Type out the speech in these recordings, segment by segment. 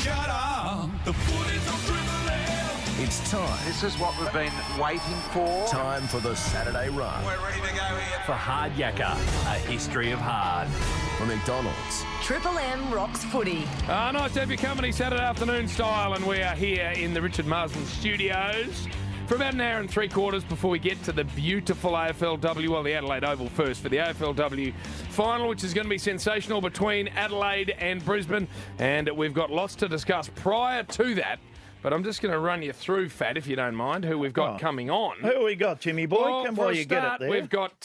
Shut up. The Footy's on Triple M. It's time. This is what we've been waiting for. Time for the Saturday Run. We're ready to go here. For Hard Yakka, a history of hard. From McDonald's. Triple M rocks footy. Nice to have your company Saturday afternoon style, and we are here in the Richard Marsden studios for about an hour and 3/4 before we get to the beautiful AFLW, well, the Adelaide Oval first for the AFLW final, which is going to be sensational between Adelaide and Brisbane, and we've got lots to discuss prior to that. But I'm just going to run you through, Fat, if you don't mind, who we've got coming on. Who we got, Jimmy boy? Well, Come for while a you get it start, there. we've got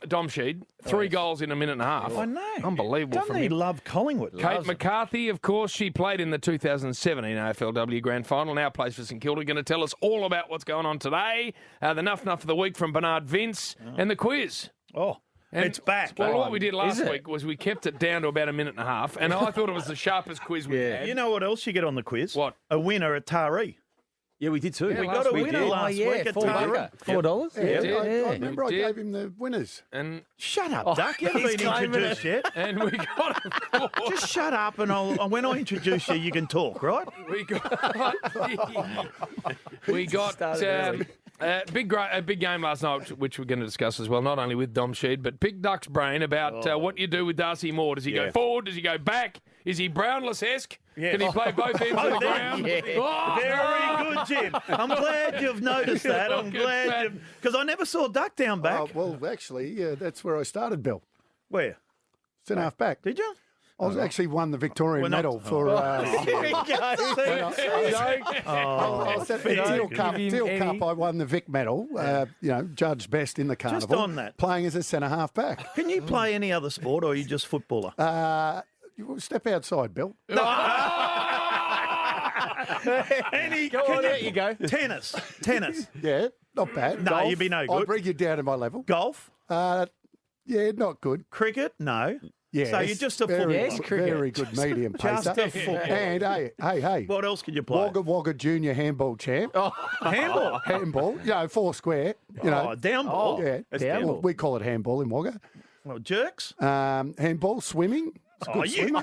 Dom Sheed, 3 goals in a minute and a half. I know. Unbelievable Doesn't from he him. love Collingwood? Kate McCarthy, of course, she played in the 2017 AFLW Grand Final, now plays for St Kilda. Going to tell us all about what's going on today. The Nuff of the Week from Bernard Vince and the quiz. Oh, And, it's back. Well, what we did last week was we kept it down to about a minute and a half, and I thought it was the sharpest quiz we had. You know what else you get on the quiz? What? A winner at Taree. Yeah, we did too. We got a winner last week at Taree. $4. I remember We I did. gave him the winners. And Shut up, Duck. You haven't been introduced yet. and we got, of course, Just shut up, and when I introduce you, you can talk, right? we got a big game last night, which we're going to discuss as well, not only with Dom Sheed, but pick Duck's brain about what you do with Darcy Moore. Does he go forward? Does he go back? Is he Brownless-esque? Yeah. Can he play both ends of the ground? Oh, Very good, Jim. I'm glad you've noticed that. I'm glad you've... Because I never saw Duck down back. Well, actually, that's where I started, Bill. Where? Centre half back. Did you? I was actually won the Victorian medal for. Here we go. I was at the Teal Cup. I won the Vic medal. Judged best in the carnival. Just on that. Playing as a centre half back. Can you play any other sport, or are you just footballer? You step outside, Bill. Any? Go on, there you go. Tennis. Yeah, not bad. No, Golf, you'd be no I'll good. bring you down to my level. Golf. Yeah, not good. Cricket. No. Yes, So you're just a very, footballer. Yes, cricket. very good medium pacer. Just a footballer. And hey. What else could you play? Wagga Wagga Junior handball champ. Handball. Handball, 4 square. Down ball. Yeah, That's well, down ball. we call it handball in Wagga. Well, jerks. Handball, swimming. It's a good swimmer.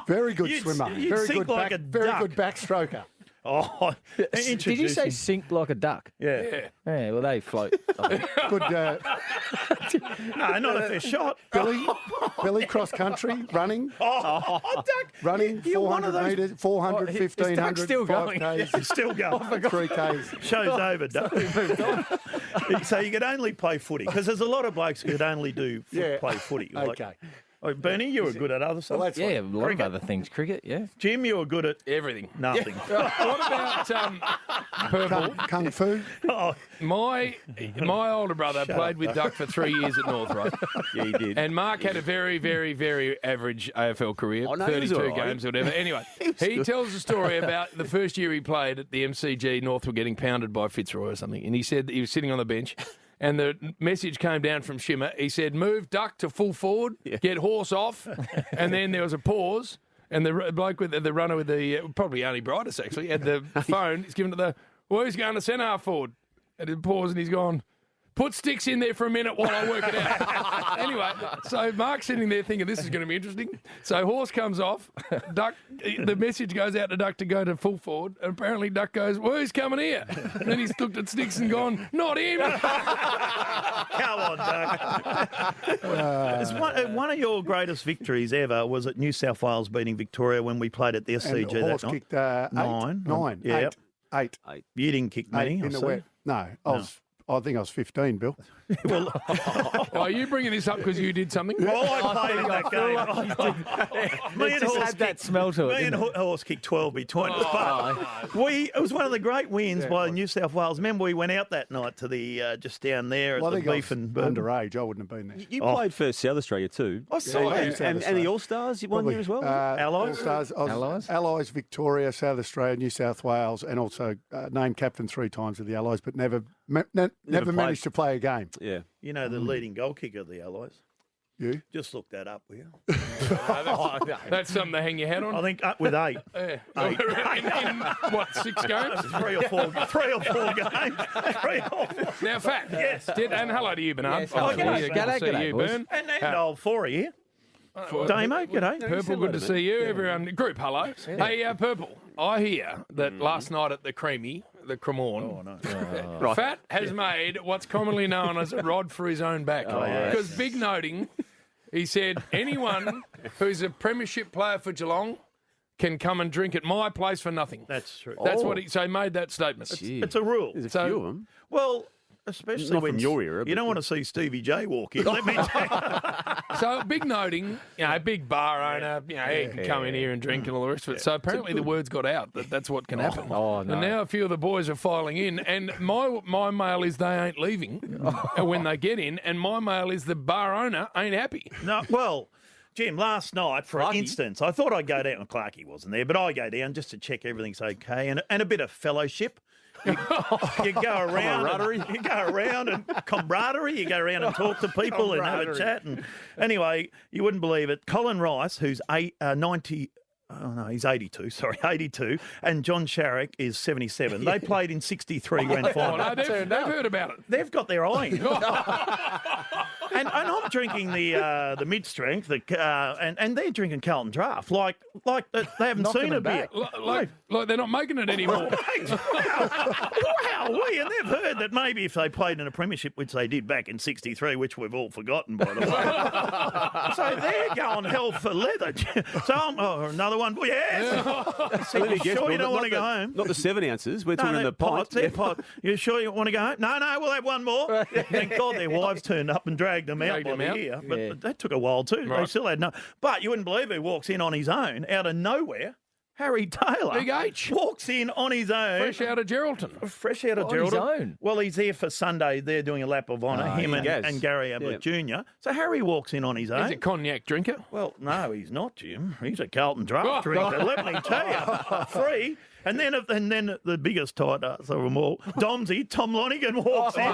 Very good swimmer. You'd Very sink good like a very duck. good backstroker. Did you say sink like a duck? Yeah. Yeah, well, they float. Good No, not if they're shot. Billy cross country running. Duck. Running You're one of 400 those- metres, 400, Is 1500, Duck still 5Ks, It's still going. 3Ks. Show's over, Duck. So you could only play footy, because there's a lot of blokes who could only play footy. Okay. Like Bernie, you were good at other stuff. Well, that's Yeah, a fine. lot of other things. Cricket, yeah. Jim, you were good at everything. nothing. What about Purple? Kung Fu. Oh, My older brother played with Duck for 3 years at North, right? Yeah, he did. And Mark had a very, very, very average AFL career, Oh, no, he was 32 all right. games or whatever. Anyway, he tells a story about the first year he played at the MCG. North were getting pounded by Fitzroy or something. And he said that he was sitting on the bench and the message came down from Shimmer. He said, move Duck to full forward, get Horse off. And then there was a pause. And the bloke with the runner with the, probably Arnie Brightus actually, had the phone. He's given to he's going to centre half forward. And he paused and he's gone, put Sticks in there for a minute while I work it out. Anyway, so Mark's sitting there thinking this is going to be interesting. So Horse comes off. Duck, the message goes out to Duck to go to full forward. And apparently Duck goes, well, who's coming here? And then he's looked at Sticks and gone, not him. come on, Duck. It's one of your greatest victories ever was at New South Wales beating Victoria when we played at the And SCG the that horse night. kicked Nine. eight. Yeah. Eight. You didn't kick many. In I the see. wet. No, I think I was 15, Bill. Well, Are you bringing this up because you did something? I played in that game. Me and Just Horse had that smell to it. Me and didn't it? Horse kicked 12 between us. But it was one of the great wins by New South Wales. Remember, we went out that night to the just down there Well, I at think the I Beef was and Burn. underage. I wouldn't have been there. You played for South Australia too. I saw Yeah, that. South And Australia. the All-Stars one year as well? Allies? All-Stars, Allies, Victoria, South Australia, New South Wales, and also named captain 3 times of the Allies, but never managed to play a game. Yeah. You know the leading goal kicker of the Allies. You? Just look that up, will you? That's something to hang your hat on. I think up with 8. Yeah. in what, 6 games? 3 or 4 games. 3 or 4. Now, fact. Yes. And hello to you, Bernard. Yes, Obviously, hello. good to see G'day, you, boys. Bern. And old 4 here. Damo, g'day. Purple, good to see you. Everyone, group, hello. Hey, Purple, I hear that last night at the Cremorne, Fat has made what's commonly known as a rod for his own back. Because big noting, he said, anyone who's a premiership player for Geelong can come and drink at my place for nothing. That's true. That's what he made that statement. It's a rule. There's a few of them. Well, especially Not when from your era, you don't want to see Stevie J walk in. Let me tell you. So big noting, big bar owner, he can come in here and drink and all the rest of it. So apparently the word's got out that that's what can happen. Oh, no. And now a few of the boys are filing in, and my mail is they ain't leaving when they get in, and my mail is the bar owner ain't happy. No, well, Jim, last night, for instance, I thought I'd go down, and Clarkie wasn't there, but I go down just to check everything's okay and a bit of fellowship. You go around, and camaraderie. You go around and talk to people and have a chat. And anyway, you wouldn't believe it. Colin Rice, who's 90. Oh, no, he's 82, sorry, 82. And John Sharrock is 77. They played in 63 Grand Final. No, they've heard about it. They've got their eye in. And I'm drinking the mid-strength, and they're drinking Carlton Draft. Like they haven't seen a beer. Like they're not making it anymore. Wow, and they've heard that maybe if they played in a premiership, which they did back in 63, which we've all forgotten, by the way. So they're going hell for leather. So another one. Yes. Sure you don't want to go home? Not the 7 ounces. We're talking the pot. They're pot. You sure you want to go home? No, we'll have one more. Thank God their wives turned up and dragged them out by the ear. But that took a while too. Right. They still had no. But you wouldn't believe who walks in on his own out of nowhere. Harry Taylor. Big H. Walks in on his own. Fresh out of Geraldton. Fresh out of On Geraldton. his own? Well, he's there for Sunday. They're doing a lap of honour, him and Gary Ablett Jr. So Harry walks in on his own. He's a cognac drinker. Well, no, he's not, Jim. He's a Carlton Draft drinker. Let me tell you. Free. And then the biggest tight ass of them all, Domsy, Tom Lonigan walks in.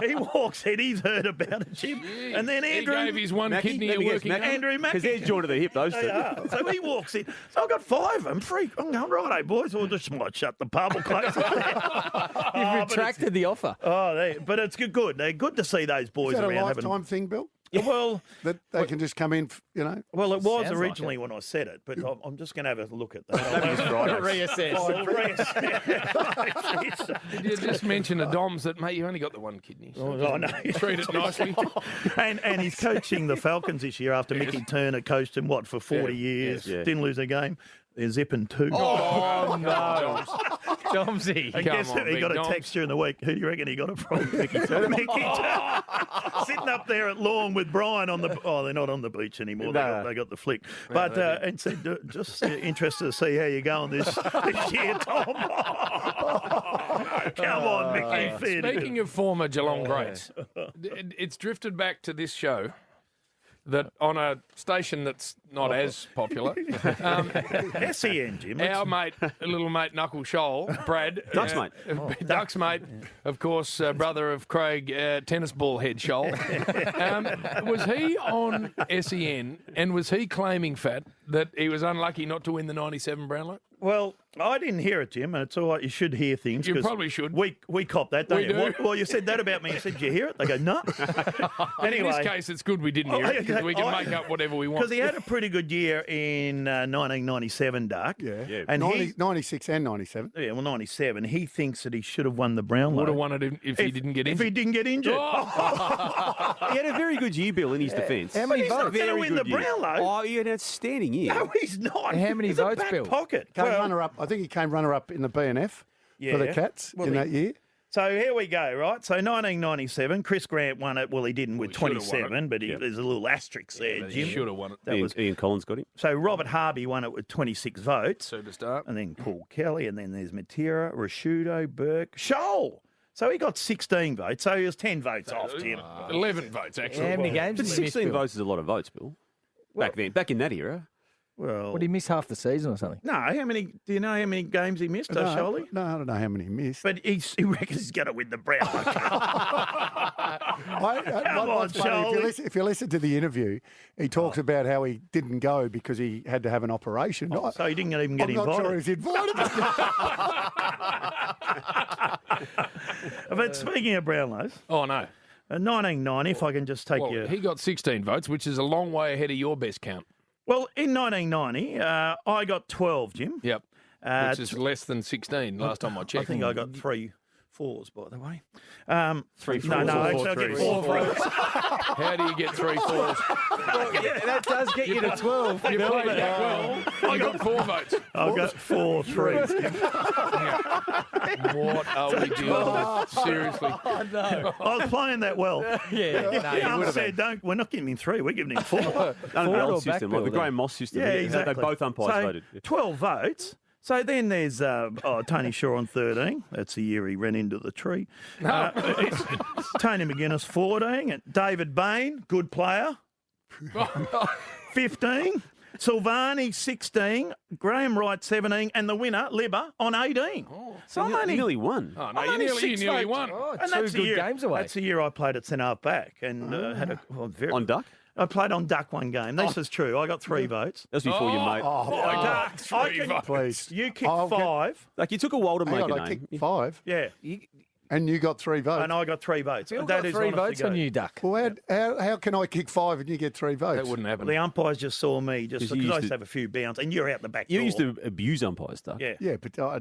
He walks in. He's heard about it, Jim. And then Andrew. He gave his one kidney a working. Andrew Mackey. Because they're joined at the hip, those two. So he walks in. So I've got 5 of them. Free. I'm going, righto, boys. We'll just might shut the pub or close it. You've retracted the offer. But it's good. They're good to see those boys Is that around. a lifetime thing, Bill? Well, that they can just come in, Well, it was originally when I said it, but I'm just going to have a look at that. Reassess. Did you just mention to Doms that, mate, you only got the one kidney? So no. treat it nicely. And he's coaching the Falcons this year after Mickey Turner coached him, for 40 years. Yeah. Didn't lose a game. They're zipping 2. Oh, no. Domsy. I guess on, he got a Big text during the week. Who do you reckon he got it from? Mickey Turner. Mickey Turner. Sitting up there at Lawn with Brian on the... Oh, they're not on the beach anymore. They got the flick. But and said, just interested to see how you're going this year, Tom. Come on, Mickey. Speaking of former Geelong greats, it's drifted back to this show that on a station that's not as popular. SEN, Jim. Our little mate Knuckle Shoal, Brad. Ducks mate. Ducks mate, of course, brother of Craig, tennis ball head Shoal. Was he on SEN and was he claiming, Fat, that he was unlucky not to win the 97 Brownlow? Well, I didn't hear it, Jim, and it's all right. You should hear things. You probably should. We cop that, don't We you? do. Well, you said that about me. You said, did you hear it? They go, no. In this case, it's good we didn't hear it because we can make up whatever we want. Because he had a pretty good year in 1997, Duck. Yeah. And 96 and 97. Yeah, well, 97. He thinks that he should have won the Brownlow. Would have won it if he didn't get injured. If he didn't get injured. He had a very good year, Bill, in his defence. How many He's not votes? going to win the Brownlow. Oh, he had an outstanding year. No, he's not. How many He's votes, a back Bill? pocket. Came runner-up. I think he came runner-up in the BNF for the Yeah. Cats Well, in that year. So here we go, right? So 1997, Chris Grant won it. Well, he didn't with Well, he should have won 27, but there's a little asterisk there, He Jim. should have won it. That was Ian Collins got him. So Robert Harvey won it with 26 votes. Superstar. And then Paul Kelly, and then there's Matera, Rashudo, Burke, Shoal. So he got 16 votes. So he was 10 votes off, Tim. 11 votes, actually. How many games But did he miss, 16 Bill? votes is a lot of votes, Bill. Back then, back in that era. Well, Would he miss half the season or something? no, how many? Do you know how many games he missed, Sholey? No, I don't know how many he missed. But he reckons he's going to win the Brownlow. What's funny, if you listen to the interview, he talks about how he didn't go because he had to have an operation. So he didn't even get I'm invited. not sure he's invited. But speaking of Brownlows, Oh, no. 1990, if I can just take you. He got 16 votes, which is a long way ahead of your best count. Well, in 1990, I got 12, Jim. Yep. Which is less than 16 last time I checked. I think I got 3 4s, by the way. 3 4s. No, actually I get 4 4s. How do you get 3 4s? Yeah, that does get you to 12. You played that well. I got 4 votes. I've got 4 3s. What are we dealing with? Seriously. I was playing that well. Yeah, said, we're not giving him 3, we're giving him 4. Under the or old system, like the backbill, Graham Moss system. Yeah, exactly. They both umpires So, voted. 12 votes. So then there's Tony Shaw on 13. That's the year he ran into the tree. Tony McGuinness 14. And David Bain, good player, 15. Silvani 16. Graham Wright 17. And the winner, Libba, on 18. So I'm only nearly won. Oh, no, I'm you only nearly 6 nearly votes. won. Oh, And two that's the good year, games away. That's the year I played at centre half back and had a very. On duck? I played on duck one game. This is true. I got 3 votes. That was before your mate. Please. You kicked I'll get- 5. Like, you took a while to Hang make on, a I name. kicked 5, Yeah. and you got 3 votes. And I got 3 votes. Bill That got is 3 honest to votes on God. you, Duck. Well, how can I kick 5 and you get 3 votes? That wouldn't happen. The umpires just saw me just 'Cause you because I used used to to- have a few bounds, and you're out the back You door. used to abuse umpires, Duck. Yeah. Yeah, but I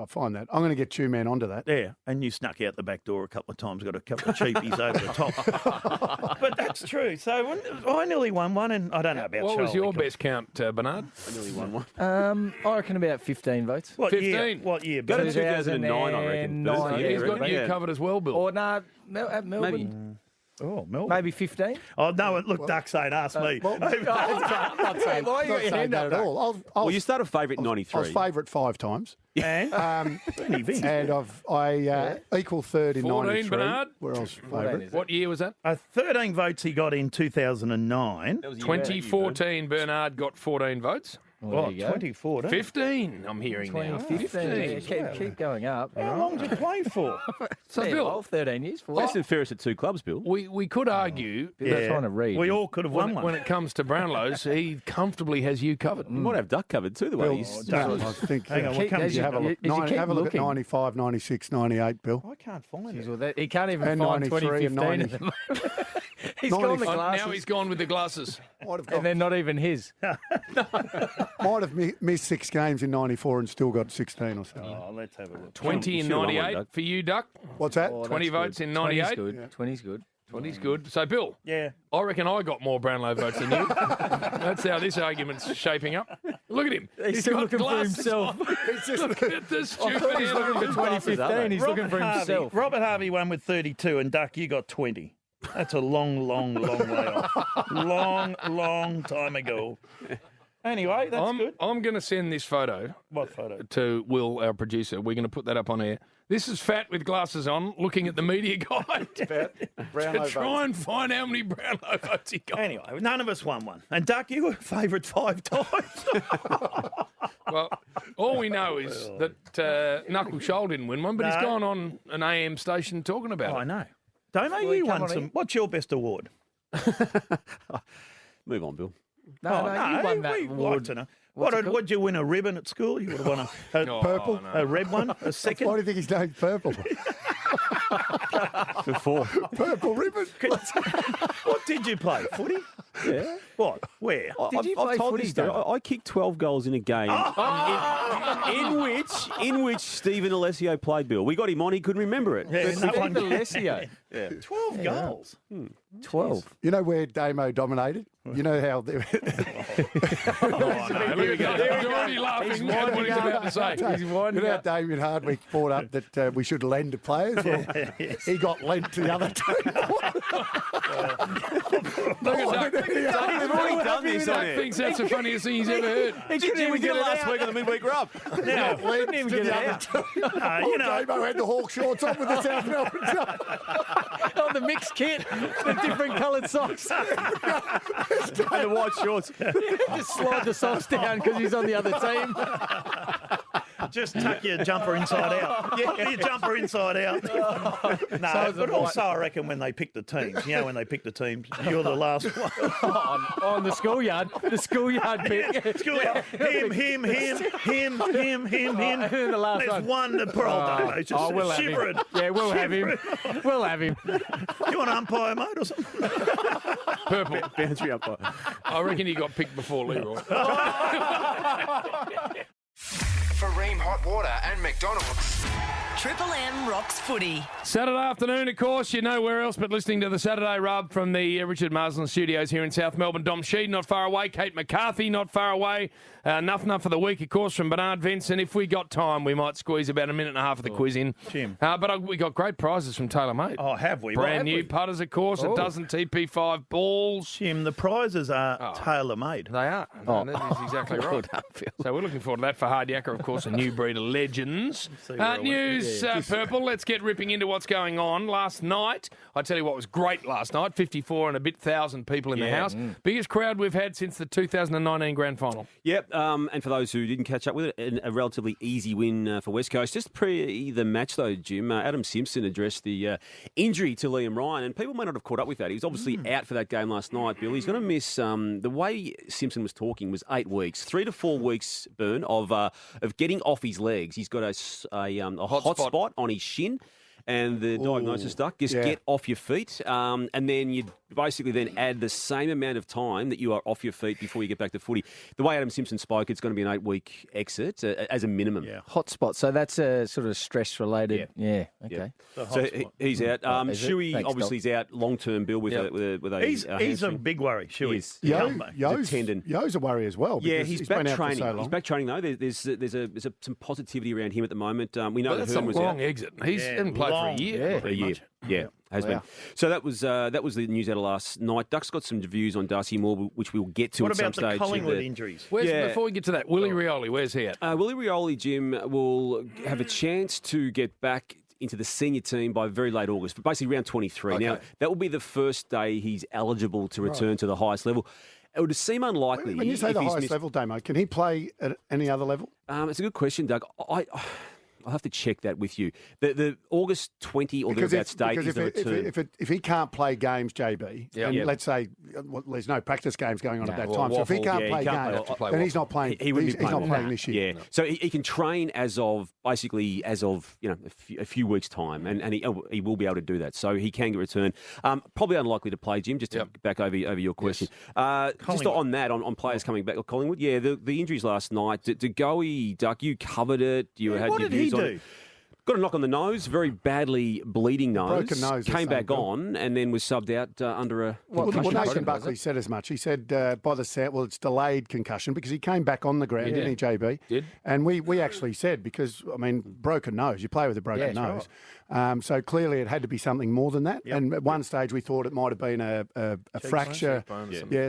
find that. I'm going to get 2 men onto that. Yeah, and you snuck out the back door a couple of times, got a couple of cheapies over the top. But that's true. So I nearly won one, and I don't know about What was Charlie. your best count, Bernard? I nearly won one. I reckon about 15 votes. What year? 15. What year? Go to Bill? 2009, I reckon. 2009, He's got you Yeah. covered as well, Bill. Or no, at Melbourne, Oh, Melbourne. maybe 15. Oh, no, look, Duck's saying, ask me. Well, not saying, Why you not got saying your hand that up, at all. Well, you started favourite in I was 93. favourite 5 times. And? Benny Vince. And I equal third in 14, 93, Bernard? where I was favourite. What year was that? 13 votes he got in 2009. That was the year 2014, Bernard got 14 votes. Well, there you go. 2014. 15, I'm hearing now. 2015. Yeah, keep going up. How long did you play for? So, Yeah, Bill, well, 13 years. For Best and fairest at 2 clubs, Bill. we could argue They're trying to read. We all could have won when one. it comes to Brownlows, he comfortably has you covered. You might have Duck covered too, the way he's... No, I think Hang on, what Keep- comes as you you- have a look. as you keep Have a look at looking. 95, 96, 98, Bill. I can't find Jeez, it. well, he can't even And find 93 and 2015 at the moment. He's gone the Oh, glasses, now he's gone with the glasses. Might have, and they're not even his. might have missed 6 games in 94 and still got 16 or something. Oh, let's have a look. 20 in Sure, I won't, 98 Doug. for you, Duck. What's that? Oh, 20 that's votes good. in 20's 98. good. 20's good. 20's good. So, Bill, Yeah. I reckon I got more Brownlow votes than you. That's how this argument's shaping up. Look at him. He's still got looking for glasses himself. on. Look at the stupid He's looking for 2015. He's looking for himself. Robert Harvey won with 32, and Duck, you got 20. That's a long, long, long way off. Long, long time ago. Anyway, that's good. I'm going to send this photo What photo? to Will, our producer. We're going to put that up on air. This is Fat with glasses on, looking at the media guide to try and find how many Brownlow votes he got. Anyway, none of us won one. And Duck, you were favourite 5 times. Well, all we know is that Knuckle Shoal didn't win one, but he's No. gone on an AM station talking about I it. know. Damo, you won some. What's your best award? Move on, Bill. No, you won that we'd like award. to know. What's it What did you win, a ribbon at school? You would have won a Purple? a red one, a second. Why do you think his name's Purple? For 4. Purple ribbon. What did you play? Footy? Yeah. What? Where? Did you play I've told footy, this story. Damo? I kicked 12 goals in a game in which Stephen Alessio played, Bill. We got him on. He couldn't remember it. Yeah, no one- Alessio. 12 goals. 12. You know where Damo dominated? You know how... Oh, no, here we go. He's already laughing at what he's about to say. He's You winding know how up. Damien Hardwick brought up that we should lend to players? Well, he got lent to the other team. Look at Duck. They've already done this on Duck here. thinks that's the funniest thing he's ever heard. We did it last week on the midweek rub. Now, Lent to the other team. you know, Damo had the Hawk shorts on with the South Melbourne top. On the mixed kit, the different coloured socks. And the white shorts. Just slide the socks down because he's on the other team. Just tuck your jumper inside out. Your jumper inside out. No, but also I reckon when they pick the teams, when they pick the teams, you're the last one. On the schoolyard pick. Schoolyard. Him. The last There's one that poor old Damo just we'll shivering. Have him. Yeah, we'll have him. We'll have him. You want to umpire, mate, or something? Purple. Boundary umpire. I reckon he got picked before Leroy. For Ream Hot Water and McDonald's. Triple M rocks footy. Saturday afternoon, of course, you're nowhere else but listening to the Saturday Rub from the Richard Marsland Studios here in South Melbourne. Dom Sheed not far away, Kate McCarthy not far away. Nuff for the week, of course, from Bernard Vincent. If we got time, we might squeeze about a minute and a half of the quiz in. Jim. But we got great prizes from TaylorMade. Oh, have we? Brand new putters, of course, a dozen TP5 balls. Jim, the prizes are tailor-made. They are. That is exactly right. So we're looking forward to that for Hard Yakka, of course, a new breed of legends. News, Purple. Let's get ripping into what's going on. Last night, I tell you what was great last night, 54 and a bit thousand people in the house. Biggest crowd we've had since the 2019 Grand Final. Yep, and for those who didn't catch up with it, a relatively easy win for West Coast. Just pre the match, though, Jim, Adam Simpson addressed the injury to Liam Ryan, and people may not have caught up with that. He was obviously out for that game last night, Bill. He's going to miss, the way Simpson was talking was 8 weeks, 3 to 4 weeks, Burn, of getting off his legs. He's got a hot spot on his shin. And the diagnosis, Duck, just get off your feet, and then you basically then add the same amount of time that you are off your feet before you get back to footy. The way Adam Simpson spoke, it's going to be an 8-week exit as a minimum. Yeah. Hotspot. So that's a sort of stress-related. Yeah. Okay. Yeah. So he's out. Shuey obviously is out long-term, Bill, with a He's a big worry, Shuey. Yo's a worry as well. Yeah, he's back been out training. for so long. He's back training, though. There's some positivity around him at the moment. We know that that's Hearn a was long out. exit. He hasn't played for a year. Yeah, has been. So that was the news out of last night. Duck's got some views on Darcy Moore, which we'll get to what at some about the stage. Collingwood injuries? Before we get to that, Willie Rioli, where's he at? Willie Rioli, Jim, will have a chance to get back into the senior team by very late August, but basically around 23. Okay. Now, that will be the first day he's eligible to return to the highest level. It would seem unlikely. When you say the highest level, Damo, can he play at any other level? It's a good question, Doug. I'll have to check that with you. The August 20 or thereabouts date is the return. If he can't play games, JB, and let's say there's no practice games going on at that time, so if he can't play games, then he's not playing. He's not playing this year. Yeah, so he can train as of a few weeks' time, and he will be able to do that. So he can get returned. Probably unlikely to play, Jim. Just to back over your question. Just on that, on players coming back, Collingwood. Yeah, the injuries last night. To Goey, Duck, you covered it. You had your views on it. Got a knock on the nose, very badly bleeding nose. Broken nose. Came back on and then was subbed out under a concussion. Well, Nathan Buckley said as much. He said by the set, it's delayed concussion because he came back on the ground, didn't he, JB? Did. And we actually said, because, broken nose, you play with a broken nose. Right. So clearly it had to be something more than that. Yep. And at one stage we thought it might have been a fracture,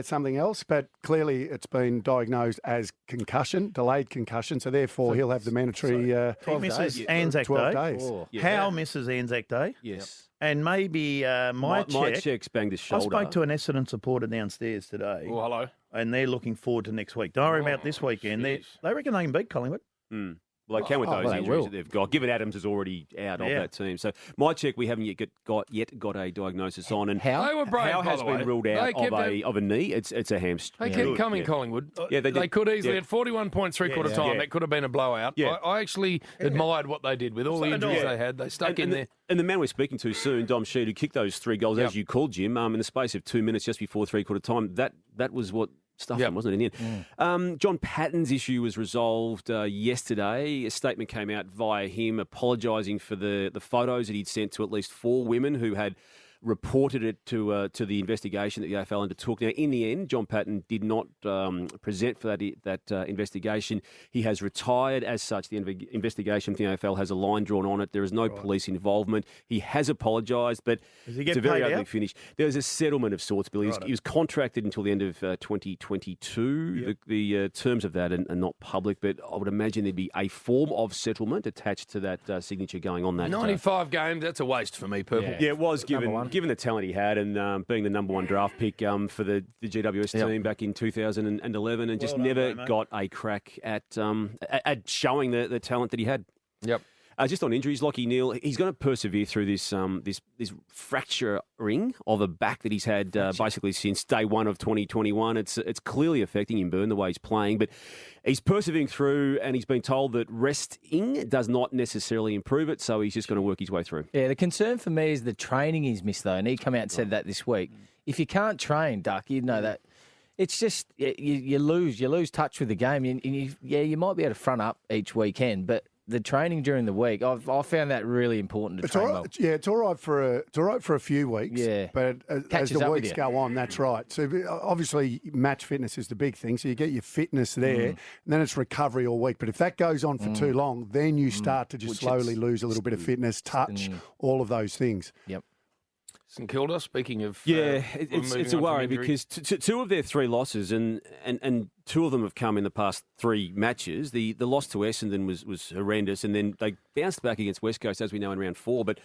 something else. But clearly it's been diagnosed as concussion, delayed concussion. So therefore he'll have the mandatory 12 days. Anzac 12 Day. days. Oh. How misses Anzac Day? Yes. And maybe my check's banged his shoulder. I spoke to an Essendon supporter downstairs today. Oh, hello. And they're looking forward to next week. Don't worry about this weekend. They reckon they can beat Collingwood. Well, they can with those injuries that they've got. Given Adams is already out of that team, so my check we haven't yet got a diagnosis on. And they were brave, Howe has been ruled out of a knee. It's a hamstring. They kept coming, Collingwood. Yeah, they could easily at 41 points three-quarter time. That could have been a blowout. Yeah. I actually admired what they did with all the injuries they had. They stuck in there. And the man we're speaking to soon, Dom Sheed, who kicked those 3 goals, as you called, Jim, in the space of 2 minutes just before three-quarter time. That was what stuff him, wasn't it, in the end? John Patton's issue was resolved yesterday. A statement came out via him apologising for the photos that he'd sent to at least 4 women who had reported it to the investigation that the AFL undertook. Now, in the end, John Patton did not present for that investigation. He has retired as such. The investigation from the AFL has a line drawn on it. There is no police involvement. He has apologised, but it's a very ugly finish. There was a settlement of sorts, Billy. He was contracted until the end of 2022. Yep. The terms of that are not public, but I would imagine there'd be a form of settlement attached to that signature going on that. 95 games, that's a waste for me, Purple. Yeah, it was given given the talent he had and being the number 1 draft pick for the GWS team back in 2011 and just never got a crack at showing the talent that he had. Yep. Just on injuries, Lockie Neal, he's going to persevere through this fracturing of a back that he's had basically since day 1 of 2021. It's clearly affecting him, Byrne, the way he's playing, but he's persevering through, and he's been told that resting does not necessarily improve it, so he's just going to work his way through. Yeah, the concern for me is the training he's missed, though, and he came out and said that this week. If you can't train, Duck, you know that. It's just you lose touch with the game, and you might be able to front up each weekend, but the training during the week, I found that really important to train well. Yeah, it's all right for a few weeks. Yeah, but as the weeks go on, that's right. So obviously, match fitness is the big thing. So you get your fitness there, and then it's recovery all week. But if that goes on for too long, then you start to just slowly lose a little bit of fitness, touch, all of those things. Yep. St Kilda, speaking of... it's a worry because two of their 3 losses, and 2 of them have come in the past 3 matches. The loss to Essendon was horrendous, and then they bounced back against West Coast, as we know, in round 4. But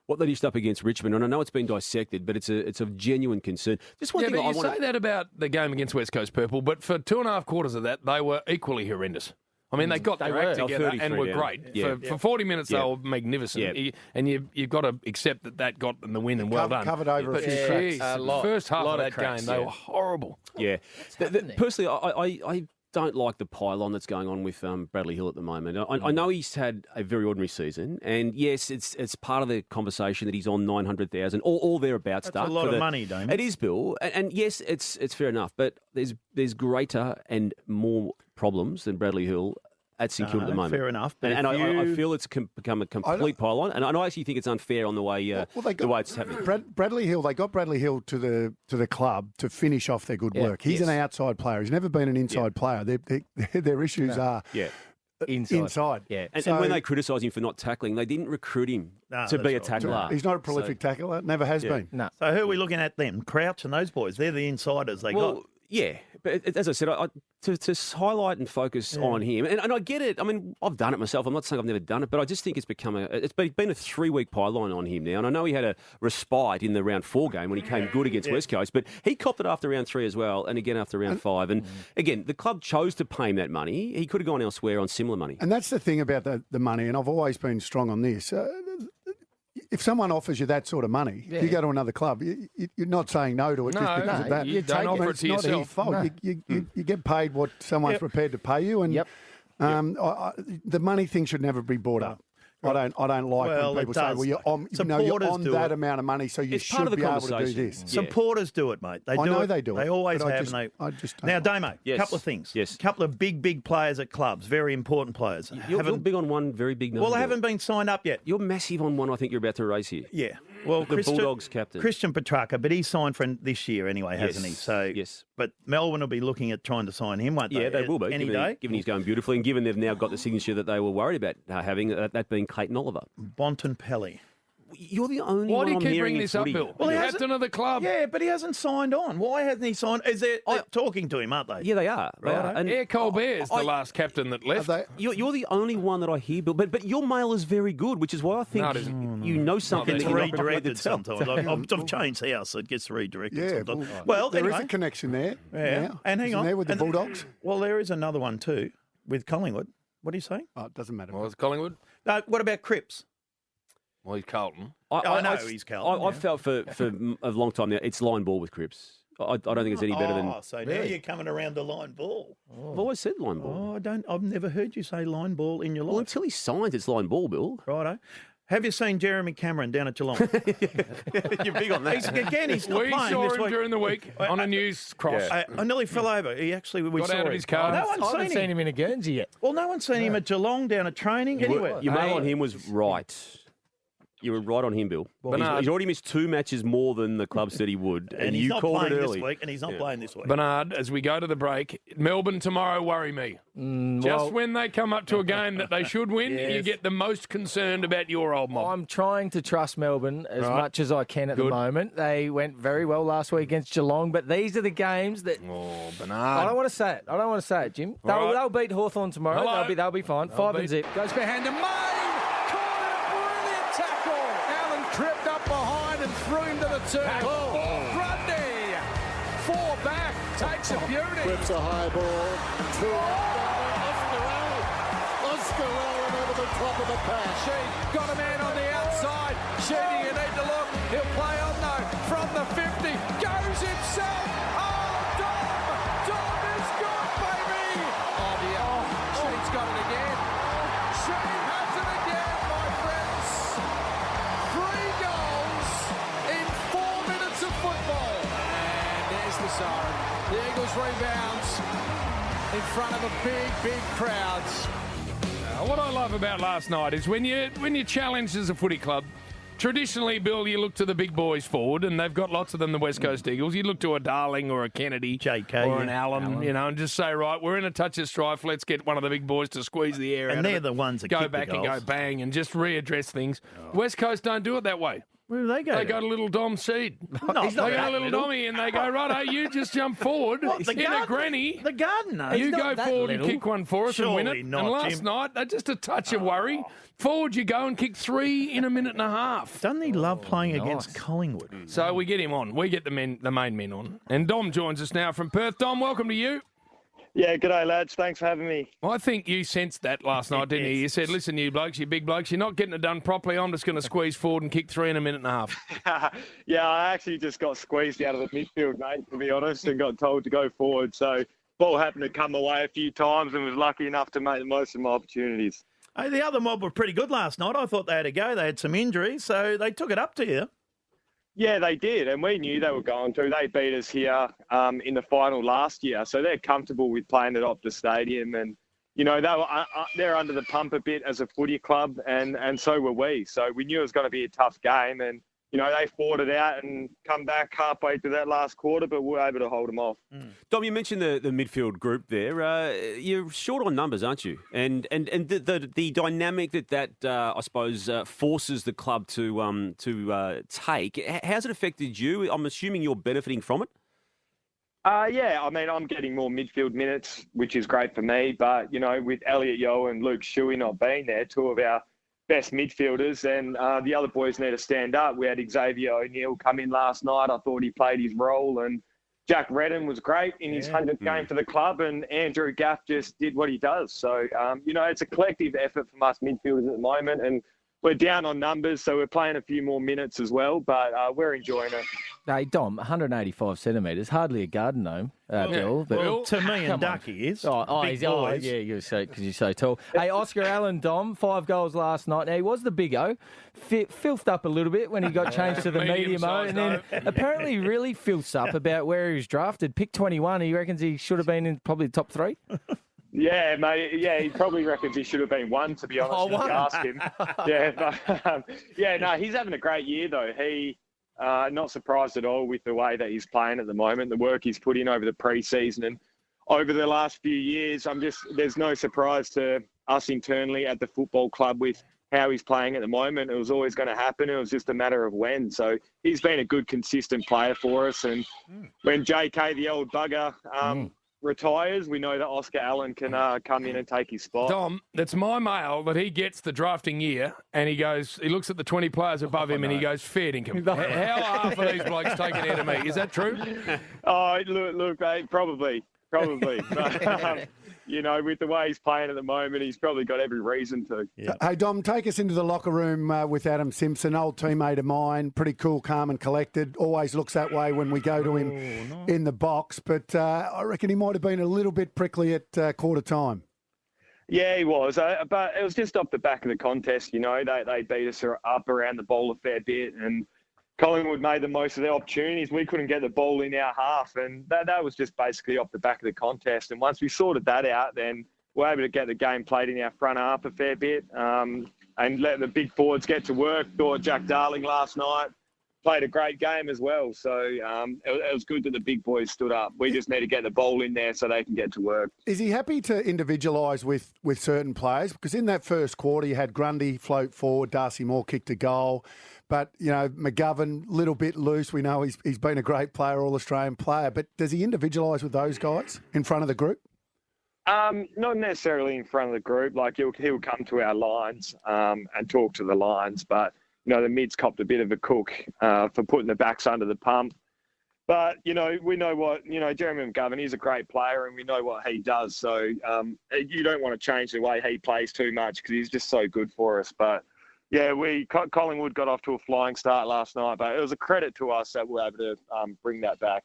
what they dished up against Richmond, and I know it's been dissected, but it's a genuine concern. Just one thing but you say that about the game against West Coast Purple, but for 2.5 quarters of that, they were equally horrendous. I mean, they got their act together and were great. Yeah. For 40 minutes, they were magnificent. Yeah. And you've got to accept that got them the win, and well done. Covered over a few cracks. The first half of that game, they were horrible. Yeah. Personally, I don't like the pylon that's going on with Bradley Hill at the moment. I know he's had a very ordinary season, and yes, it's part of the conversation that he's on 900,000, all thereabouts. That's a lot of money, Damon. It is, Bill, and yes, it's fair enough. But there's greater and more problems than Bradley Hill at St Kilda at the moment. Fair enough. But and I feel it's become a complete pylon, and I actually think it's unfair on the way the way it's happening. Bradley Hill, they got Bradley Hill to the club to finish off their good work. He's an outside player. He's never been an inside player. Their issues are inside. Yeah, and when they criticise him for not tackling, they didn't recruit him to be a tackler. He's not a prolific tackler. Never has been. No. So who are we looking at then? Crouch and those boys. They're the insiders they got. Yeah, but as I said, to highlight and focus on him, and I get it. I mean, I've done it myself. I'm not saying I've never done it, but I just think it's been a 3-week pylon on him now. And I know he had a respite in the round 4 game when he came good against West Coast, but he copped it after round 3 as well, and again after round 5. And again, the club chose to pay him that money. He could have gone elsewhere on similar money. And that's the thing about the money, and I've always been strong on this. If someone offers you that sort of money, you go to another club, you're not saying no to it just because of that. You don't offer it to yourself. It's not his fault. No. You get paid what someone's prepared to pay you, and the money thing should never be brought up. I don't like when people say, "Well, you're on that amount of money, so you should be able to do this." Supporters do it, mate. They do it. They always have. I just now, Damo. A couple of things. Yes. A couple of big players at clubs, very important players. You're big on one, very big number. Well, they haven't been signed up yet. You're massive on one. I think you're about to race here. Yeah. Well, the Bulldogs captain, Christian Petrarca, but he's signed for this year anyway, hasn't he? So yes. But Melbourne will be looking at trying to sign him, won't they? Yeah, they will be. Any day. Given he's going beautifully, and given they've now got the signature that they were worried about having, that being Clayton Oliver. Bontempelli. You're the only Why one do you I'm keep hearing bringing this up, Bill? Well, the captain of the club. Yeah, but he hasn't signed on. Why hasn't he signed? They're talking to him, aren't they? Yeah, they are. And Colbert's the last captain that left. You're the only one that I hear, Bill. But your mail is very good, which is why I think you know something that it's you're redirected sometimes. I've changed house, so it gets redirected sometimes. Well, there is a connection there. Yeah. And hang on. There with the Bulldogs. Well, there is another one too with Collingwood. What are you saying? Oh, it doesn't matter. Well, it's Collingwood. No, what about Cripps? Well, he's Carlton. I know he's Carlton. I've felt for a long time now, it's line ball with Cripps. I don't think it's any better than. Oh, so now you're coming around the line ball. I've always said line ball. I've never heard you say line ball in your life. Well, until he signs, it's line ball, Bill. Righto. Have you seen Jeremy Cameron down at Geelong? You're big on that. He's not playing this We saw him week. during the week on a news cross. I nearly fell over. We got saw out of his car. No I one's haven't seen him in a Guernsey yet. Well, no one's seen him at Geelong down at training anywhere. Your mail on him was right. You were right on him, Bill. He's already missed 2 matches more than the club said he would, and he's you not called it playing early. this week, and he's not playing this week. Bernard, as we go to the break, Melbourne tomorrow worry me. Just when they come up to a game that they should win, you get the most concerned about your old mob. I'm trying to trust Melbourne as much as I can at the moment. They went very well last week against Geelong, but these are the games that... Oh, Bernard. I don't want to say it, Jim. They'll beat Hawthorn tomorrow. Hello. They'll be fine. 5 and zip. Goes for hand to Main. Brilliant tackle. Allen tripped up behind wide and threw him to the turn. Grundy, 4 back, takes a beauty. Whips a high ball. Oscar Allen over the top of the pack. Sheed got a man on the outside. Sheedy, you need to look. He'll play on though from the 50. Goes himself. Oh, Dom is good, baby. Oh, dear. Sheed's got it again. Sheed has it again, my friends. 3 goals in 4 minutes of football. And there's the siren. The Eagles rebounds in front of a big crowd. What I love about last night is when you're challenged as a footy club, traditionally, Bill, you look to the big boys forward, and they've got lots of them, the West Coast Eagles. You look to a Darling or a Kennedy JK, or an Allen, and just say, right, we're in a touch of strife. Let's get one of the big boys to squeeze the air out And of they're it. the ones that go kick the back and goals. go bang and just readdress things. West Coast don't do it that way. Where do they go? They go to little Dom Sheed. He's not They go that to little little. Dommy and they go, right, you just jump forward in a granny. The gardener. You go forward and kick one for us and win it. Surely not, and last Jim. night, just a touch of worry. Forward you go and kick 3 in a minute and a half. Doesn't he love playing against Collingwood? So we get him on. We get the main men on. And Dom joins us now from Perth. Dom, welcome to you. Yeah, g'day, lads. Thanks for having me. I think you sensed that last night, didn't you? You said, listen, you blokes, you big blokes, you're not getting it done properly. I'm just going to squeeze forward and kick 3 in a minute and a half. Yeah, I actually just got squeezed out of the midfield, mate, to be honest, and got told to go forward. So ball happened to come away a few times and was lucky enough to make the most of my opportunities. Hey, the other mob were pretty good last night. I thought they had a go. They had some injuries, so they took it up to you. Yeah, they did, and we knew they were going to. They beat us here in the final last year, so they're comfortable with playing at Optus Stadium. And, you know, they're under the pump a bit as a footy club, and so were we. So we knew it was going to be a tough game, and, you know, they fought it out and come back halfway through that last quarter, but we were able to hold them off. Dom, you mentioned the midfield group there. You're short on numbers, aren't you? And the dynamic that I suppose forces the club to take. How's it affected you? I'm assuming you're benefiting from it. Yeah, I mean, I'm getting more midfield minutes, which is great for me. But, you know, with Elliot Yeo and Luke Shuey not being there, 2 of our best midfielders, and the other boys need to stand up. We had Xavier O'Neill come in last night. I thought he played his role, and Jack Redden was great in his 100th game for the club, and Andrew Gaff just did what he does. So, you know, it's a collective effort from us midfielders at the moment, and we're down on numbers, so we're playing a few more minutes as well, but we're enjoying it. Hey, Dom, 185 centimetres, hardly a garden gnome, Bill. But Well, to me and Ducky is. Big boys. Yeah, because you're so tall. Hey, Oscar Allen, Dom, 5 goals last night. Now, he was the big O, filthed up a little bit when he got changed to the medium O, and then apparently really filths up about where he was drafted. Pick 21, he reckons he should have been in probably the top 3. Yeah, mate. Yeah, he probably reckons he should have been 1, to be honest. If you ask him. No, he's having a great year though. He not surprised at all with the way that he's playing at the moment, the work he's put in over the pre-season and over the last few years. There's no surprise to us internally at the football club with how he's playing at the moment. It was always going to happen. It was just a matter of when. So he's been a good, consistent player for us. And when JK, the old bugger, retires, we know that Oscar Allen can come in and take his spot. Dom, that's my mail that he gets the drafting year, and he looks at the 20 players above him, and he goes, fair dinkum. How are half of these blokes taking out of me? Is that true? Oh, look, mate, probably. But, you know, with the way he's playing at the moment, he's probably got every reason to. Yeah. Hey, Dom, take us into the locker room with Adam Simpson, old teammate of mine, pretty cool, calm and collected. Always looks that way when we go to him in the box. But I reckon he might have been a little bit prickly at quarter time. Yeah, he was. But it was just off the back of the contest, you know. They beat us up around the ball a fair bit, and Collingwood made the most of their opportunities. We couldn't get the ball in our half, and that was just basically off the back of the contest. And once we sorted that out, then we're able to get the game played in our front half a fair bit and let the big forwards get to work. Thought Jack Darling last night played a great game as well. So it was good that the big boys stood up. We just need to get the ball in there so they can get to work. Is he happy to individualise with certain players? Because in that first quarter, you had Grundy float forward, Darcy Moore kicked a goal. But, you know, McGovern, a little bit loose. We know he's been a great player, All-Australian player. But does he individualise with those guys in front of the group? Not necessarily in front of the group. Like, he'll come to our lines and talk to the lines. But the mids copped a bit of a cook for putting the backs under the pump. But, we know what, Jeremy McGovern, he's a great player and we know what he does. So you don't want to change the way he plays too much because he's just so good for us. But, yeah, Collingwood got off to a flying start last night, but it was a credit to us that we were able to bring that back.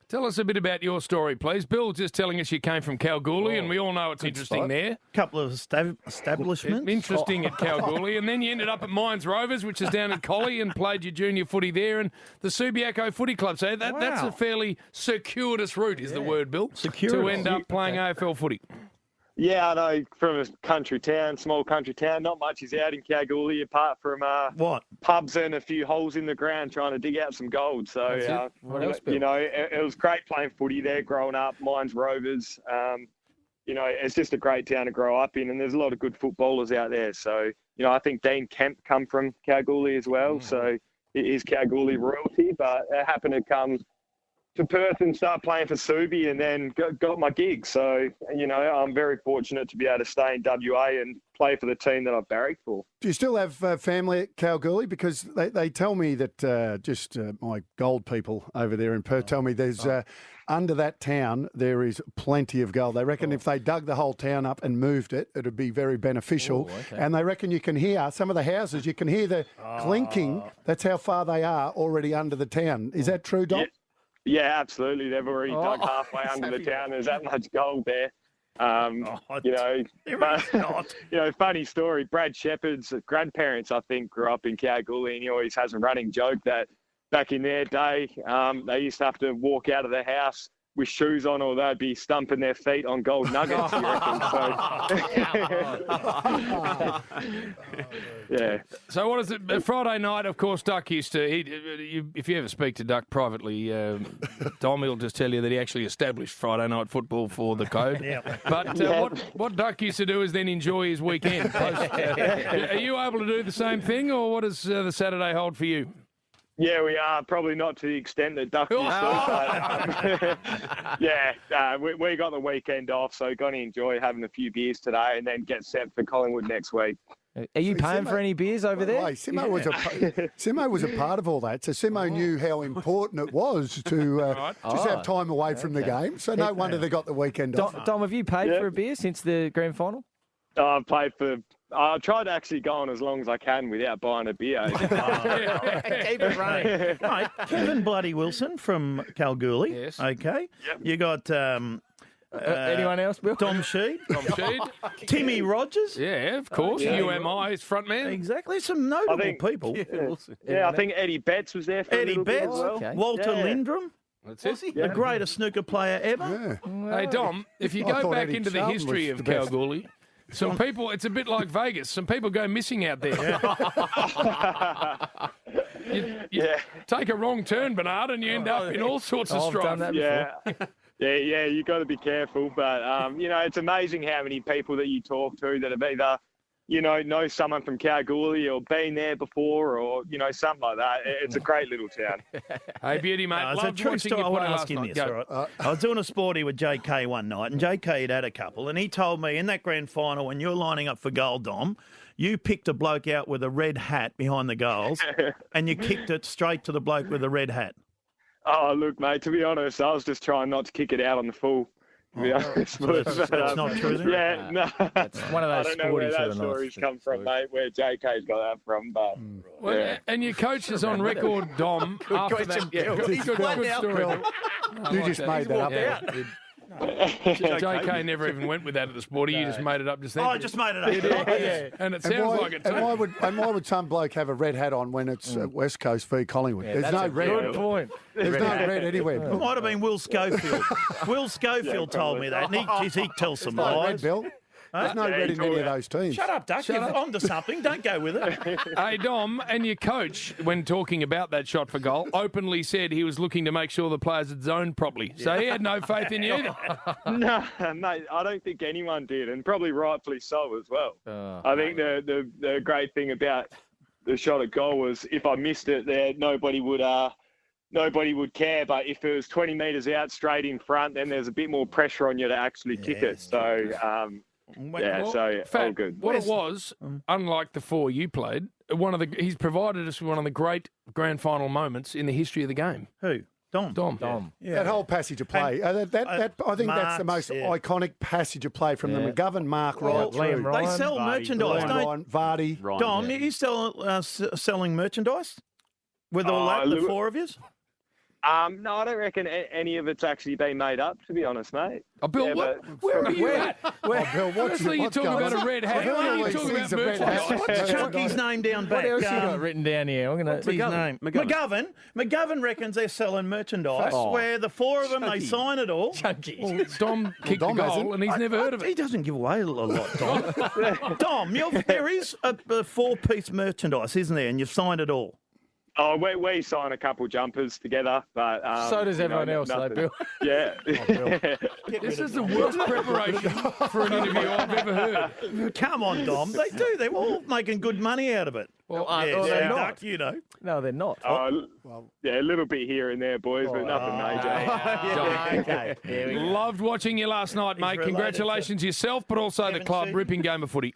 Tell us a bit about your story, please. Bill just telling us you came from Kalgoorlie, and we all know it's interesting there. Couple of establishments. Interesting at Kalgoorlie. And then you ended up at Mines Rovers, which is down at Collie, and played your junior footy there, and the Subiaco Footy Club. So that's a fairly circuitous route, is the word, Bill, to end up playing AFL footy. Yeah, I know, from a country town, small country town, not much is out in Kalgoorlie apart from pubs and a few holes in the ground trying to dig out some gold. So, what else, Bill? it was great playing footy there growing up, Mines Rovers. It's just a great town to grow up in, and there's a lot of good footballers out there. So, I think Dean Kemp come from Kalgoorlie as well. So it is Kalgoorlie royalty, but it happened to come to Perth and start playing for Subi and then got my gig. So, I'm very fortunate to be able to stay in WA and play for the team that I've barracked for. Do you still have family at Kalgoorlie? Because they tell me that my gold people over there in Perth tell me there's under that town there is plenty of gold. They reckon if they dug the whole town up and moved it, it would be very beneficial. And they reckon you can hear some of the houses, you can hear the clinking. That's how far they are already under the town. Is that true, Dom? Yeah, absolutely. They've already dug halfway under the town. There's that much gold there. Funny story. Brad Shepherd's grandparents, I think, grew up in Kalgoorlie, and he always has a running joke that back in their day, they used to have to walk out of the house with shoes on, or they'd be stumping their feet on gold nuggets, you reckon? Yeah. So what is it? Friday night, of course, Duck used to... if you ever speak to Duck privately, Dom will just tell you that he actually established Friday night football for the code. But what Duck used to do is then enjoy his weekend. Are you able to do the same thing, or what does the Saturday hold for you? Yeah, we are. Probably not to the extent that Duck used to. But, we got the weekend off, so going to enjoy having a few beers today and then get set for Collingwood next week. Are you paying for any beers over there? Simo was a part of all that, so Simo knew how important it was to just have time away from the game. So no wonder they got the weekend off. Dom, have you paid for a beer since the grand final? I've paid for... I try to actually go on as long as I can without buying a beer. Keep it running. Right, Kevin Bloody Wilson from Kalgoorlie. Yes. Okay. Yep. You got... anyone else, Bill? Tom Sheed. Timmy Rogers. Yeah, of course. UMI is front man. Exactly. Some notable people. I think Eddie Betts was there for a little bit as well. Okay. Walter Lindrum. That's it. The greatest snooker player ever. Hey, Dom, if you go back into the history of Kalgoorlie, some people, it's a bit like Vegas. Some people go missing out there. You take a wrong turn, Bernard, and you end up in all sorts of strife. I've done that before. Yeah, you got to be careful. But, it's amazing how many people that you talk to that have either, know someone from Kalgoorlie or been there before or, something like that. It's a great little town. Hey, beauty, mate. It's a true story. I want to ask him this. All right? I was doing a sporty with JK one night, and JK had a couple, and he told me in that grand final, when you're lining up for goal, Dom, you picked a bloke out with a red hat behind the goals, and you kicked it straight to the bloke with the red hat. Oh, look, mate, to be honest, I was just trying not to kick it out on the full. To be honest. So that's not true, then? Yeah, no. It's one of those I don't know where sporty that sort of story's nights. come from, mate, where JK's got that from, but... Well, and your coach is on record, Dom. After that, good story. You just made that up. Yeah. JK never even went with that at the sporty. You just made it up just then. Oh, I just made it up. And it sounds like it too. And why would some bloke have a red hat on when it's West Coast v Collingwood? There's no red. Good point. There's no red anywhere. It might have been Will Schofield. Will Schofield told me that. And he tells some Red, lies. Bill. There's no red in any of those teams. Shut up, Duck. You're onto something. Don't go with it. Hey, Dom, and your coach, when talking about that shot for goal, openly said he was looking to make sure the players had zoned properly. So he had no faith in you either. No, mate, I don't think anyone did, and probably rightfully so as well. I think the great thing about the shot at goal was if I missed it there, nobody would care. But if it was 20 metres out straight in front, then there's a bit more pressure on you to actually kick it. So, all good. What it was, unlike the four you played, he's provided us with one of the great grand final moments in the history of the game. Who? Dom. Yeah. That whole passage of play. I think that's the most iconic passage of play from the McGovern mark right through. They sell merchandise, don't Vardy. Dom, are you still selling merchandise with all that, the four of you? No, I don't reckon any of it's actually been made up, to be honest, mate. Oh, Bill, where are you at? Bill, Honestly, you're talking about a red hat. You're talking about merchandise. Chuck his name down back. What else you got written down here? I'm going to his name. McGovern reckons they're selling merchandise where the four of them, they sign it all. Chunky. Well, Dom kicked the goal and he's never heard of it. He doesn't give away a lot, Dom. Dom, there is a four-piece merchandise, isn't there? And you've signed it all. Oh, we sign a couple jumpers together, but so does everyone else, though, Bill. Yeah. This is the worst preparation for an interview I've ever heard. Come on, Dom. They do. They're all making good money out of it. Well, they're not. Duck, you know. No, they're not. Yeah, a little bit here and there, boys, but nothing major. Okay. Loved watching you last night, mate. Congratulations yourself, but also the club. Ripping game of footy.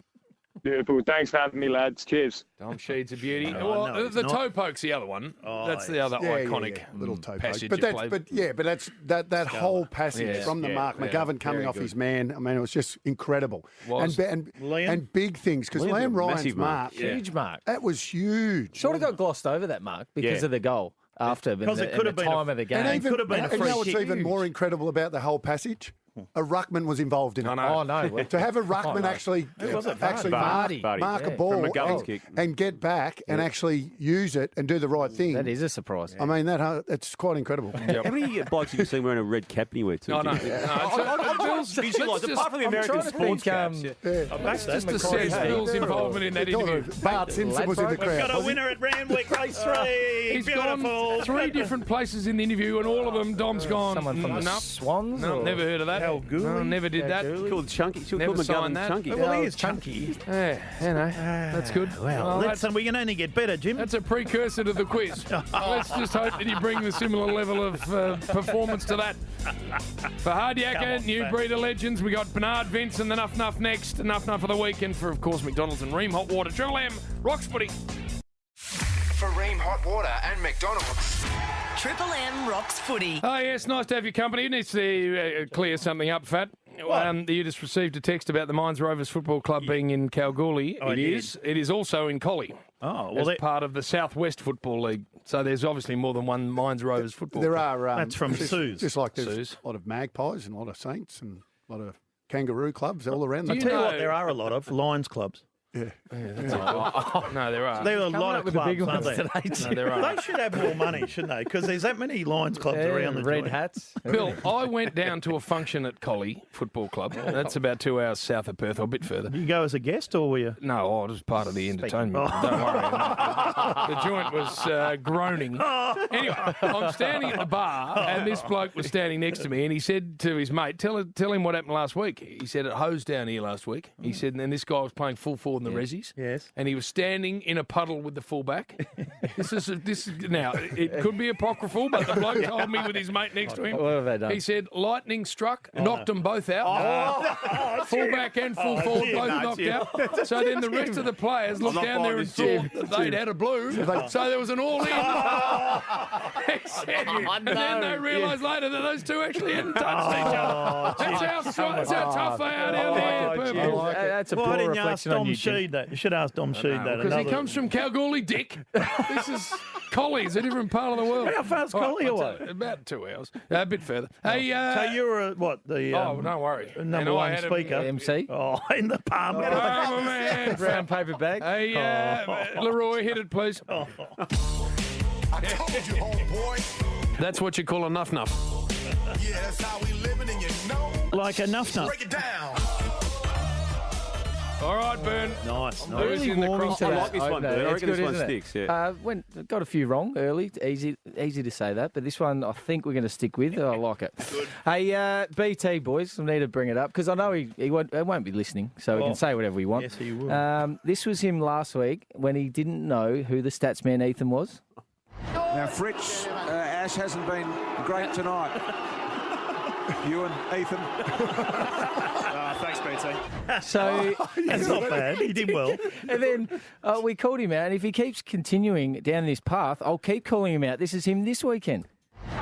Beautiful. Thanks for having me, lads. Cheers. Dom Sheed's a beauty. No, the toe poke's the other one. That's the other iconic little toe passage. poke. But that's that whole passage from the mark. McGovern coming off his man. I mean, it was just incredible. And big things because Liam Ryan's mark, huge mark. That was huge. Sort of got glossed over that mark because of the goal after because it could have been time of the game. And could have been a free you know what's kick. even more incredible about the whole passage? A ruckman was involved in it. Oh, no. To have a ruckman actually Vardy. mark a ball kick. and get back and actually use it and do the right thing. That is a surprise. I mean, that's quite incredible. How many blokes have you seen wearing a red cap anywhere too? Oh, no. Apart from the American sports caps. Just to assess Bill's involvement in that interview. Bart Simpson was in the crowd. Got a winner at Randwick Race 3. He's Beautiful. gone 3 different places in the interview, and all of them, Dom's gone. Someone from the Swans? No, never heard of that. No, never did that. Called Chunky. Never signed that. Chunky. Well, he is chunky. Yeah, that's good. Well, listen, we can only get better, Jim. That's a precursor to the quiz. Let's just hope that you bring the similar level of performance to that. For Hardyacker, new breeder legends, we got Bernard Vince and the Nuff Nuff next. Nuff Nuff of the weekend for, of course, McDonald's and Ream Hot Water. Triple M, Rocks Footy. For Ream Hot Water and McDonald's. Triple M rocks footy. Oh, yes, nice to have your company. It needs to clear something up, Fat. You just received a text about the Mines Rovers Football Club being in Kalgoorlie. Oh, it is. It is also in Collie. Oh, well, as part of the Southwest Football League. So there's obviously more than one Mines Rovers Football There Club. are. That's from Sue's. Just like there's Sue's. a lot of Magpies and a lot of Saints and a lot of Kangaroo clubs all around. I tell you what, there are a lot of Lions clubs. No, there are. There are a lot of clubs, big aren't ones there? today. No, there are. They should have more money, shouldn't they? Because there's that many Lions clubs around the red joint. hats. Bill, I went down to a function at Collie Football Club. That's about 2 hours south of Perth, or a bit further. Did you go as a guest or were you? No, it was part of the entertainment. Don't worry. The joint was groaning. Anyway, I'm standing at the bar, and this bloke was standing next to me, and he said to his mate, tell him what happened last week. He said it hosed down here last week. He said, and then this guy was playing full forward in the Rezzies. Yes. And he was standing in a puddle with the fullback. Now, it could be apocryphal, but the bloke told me with his mate next to him. What have they done? He said, lightning struck, knocked them both out. Fullback and full forward both knocked out. So then the rest of the players looked down there and thought that they'd had a blue. So there was an all-in. He said, and then they realised later that those two actually hadn't touched each other. That's how tough they are down there. That's a Why poor didn't you ask reflection on Dom you, Jim. Sheed that? You should ask Dom Sheed that. Because he comes from Kalgoorlie, Dick. This is Collie's, a different part of the world. How far's Collie away? About 2 hours. A bit further. Hey, so you were the don't worry. number one speaker. MC? Oh, in the palm. Oh, man. Brown paper bag. Hey, Leroy, hit it, please. I told you, homeboy. That's what you call a nuff nuff. Yeah, that's how we living, and you know. Like a nuff nuff. Break it down. All right, Burn. Nice. Lewis in the cross. I like this one, Bert. I reckon this one sticks. Yeah. Got a few wrong early. Easy to say that, but this one I think we're going to stick with. I like it. Good. Hey, BT boys, I need to bring it up because I know he won't be listening, so we can say whatever we want. Yes, he will. This was him last week when he didn't know who the stats man Ethan was. Now, Fritz, Ash hasn't been great tonight. You and Ethan. Thanks, BT. So That's not bad. He did well. And then we called him out. And if he keeps continuing down this path, I'll keep calling him out. This is him this weekend.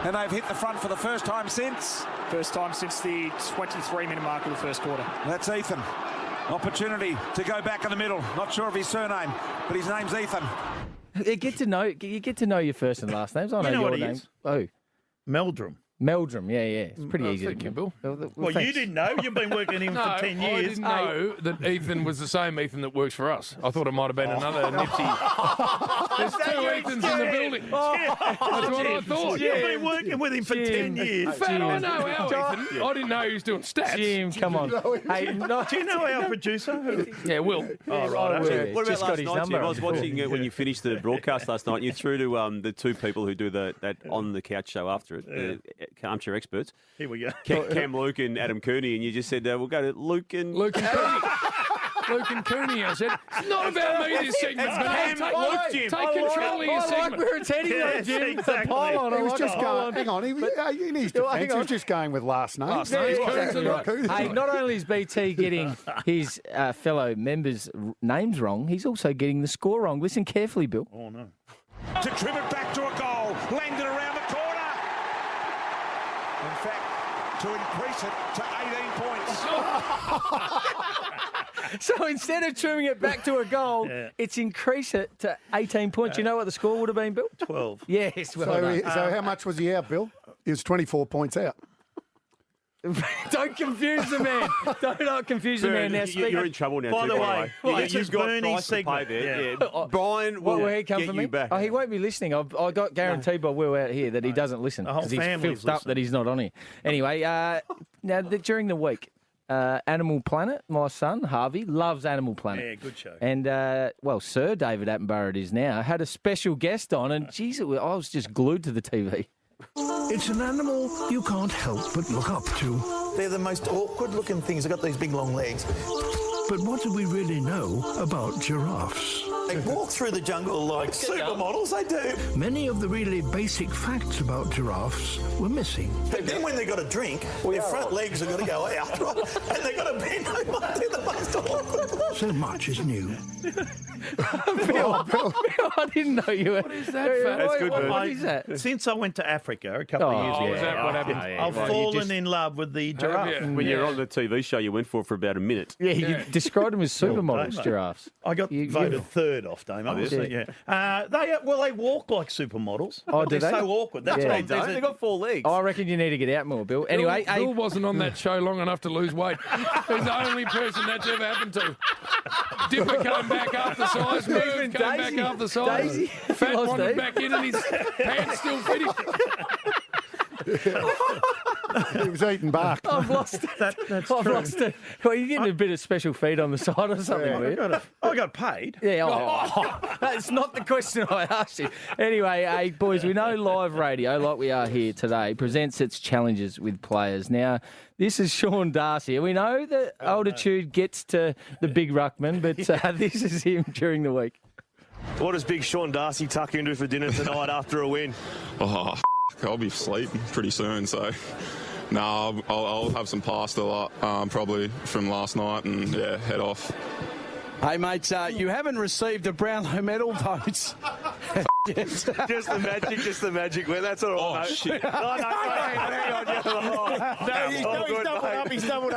And they've hit the front for the first time since. First time since the 23-minute mark of the first quarter. That's Ethan. Opportunity to go back in the middle. Not sure of his surname, but his name's Ethan. You get to know your first and last names. I know, You know your what he name. is? Oh, Meldrum. Meldrum, yeah. It's pretty easy to thank you, remember. Bill. Well, you didn't know. You've been working him for 10 I years. didn't know that Ethan was the same Ethan that works for us. I thought it might have been another Nipsey. There's two Ethans in the building. That's what I thought. You've been working with him for 10 years. In fact, I know our Ethan. I didn't know he was doing stats. Jim, come on. Hey, Do you know our producer? Yeah, Will. Oh, right. Will. What Just about got his last night, number. Jim? I was watching when you finished the broadcast last night, and you threw to the two people who do that on the couch show after it, the armchair experts. Here we go. Cam Luke and Adam Cooney, and you just said, we'll go to Luke and Cooney. Luke and Cooney, I said. It's not about me this segment, but take control of your I like segment. where it's heading, Yes, Jim. exactly. The pylon. He was just going. Hang on. In his defence, he was just going with last name. Last names, Exactly right. Coons. Hey, not only is BT getting his fellow members' names wrong, he's also getting the score wrong. Listen carefully, Bill. Oh, no. To trim it back to a goal. Landed around the corner. In fact, to increase it to 18 points. So instead of trimming it back to a goal, it's increased it to 18 points. You know what the score would have been, Bill? 12. Yes. Well done. So how much was he out, Bill? He was 24 points out. Don't confuse the man. Do not confuse the man. Now, you're in trouble now. By too, the way, you've this is got Bernie's price to pay segment. there. Yeah. Brian will Will he come get for you me? back. Oh, he won't be listening. I got guaranteed by Will out here that he doesn't listen The whole because he's family's filthed up listening. that he's not on here. Anyway, now during the week, Animal Planet, my son Harvey loves Animal Planet. Yeah, good show. And Sir David Attenborough it is now had a special guest on, and geez, I was just glued to the TV. It's an animal you can't help but look up to. They're the most awkward-looking things. They've got these big, long legs. But what do we really know about giraffes? They walk through the jungle like supermodels, they do. Many of the really basic facts about giraffes were missing. But then when they've got a drink, their front legs have got to go out, right? And they've got to bend over. They're the most awkward. So much is new. Bill, I didn't know you were. What is that, Fat? That's good, Bert. What is that? Since I went to Africa a couple of years ago, is that what happened? I've fallen in love with the giraffe. When you're on the TV show, you went for about a minute. Yeah, you described them as supermodels, Damo. giraffes. I got voted third off, Damo. yeah. They walk like supermodels. Oh, do They're they? so awkward. That's Yeah. why They They've got 4 legs. I reckon you need to get out more, Bill. Anyway, Bill wasn't on that show long enough to lose weight. He's the only person that's ever happened to. Dipper came back up the size. Merv came back up the size. Daisy. Fat Lost wandered Dave. back in and his pants still fitting. He was eating bark. I've lost it. That's I've true. lost it. Well, you're getting a bit of special feed on the side or something, were you? I got paid. Yeah, that's not the question I asked you. Anyway, hey, boys, we know live radio, like we are here today, presents its challenges with players. Now, this is Sean Darcy. We know that altitude gets to the big ruckman, but this is him during the week. What does big Sean Darcy tuck into for dinner tonight after a win? Oh, I'll be sleeping pretty soon, so no, I'll have some pasta probably from last night and head off. Hey, mate, you haven't received a Brownlow medal vote. just the magic. Well, that's all right, mate. Shit. No, hang on. He's doubled up. He's doubled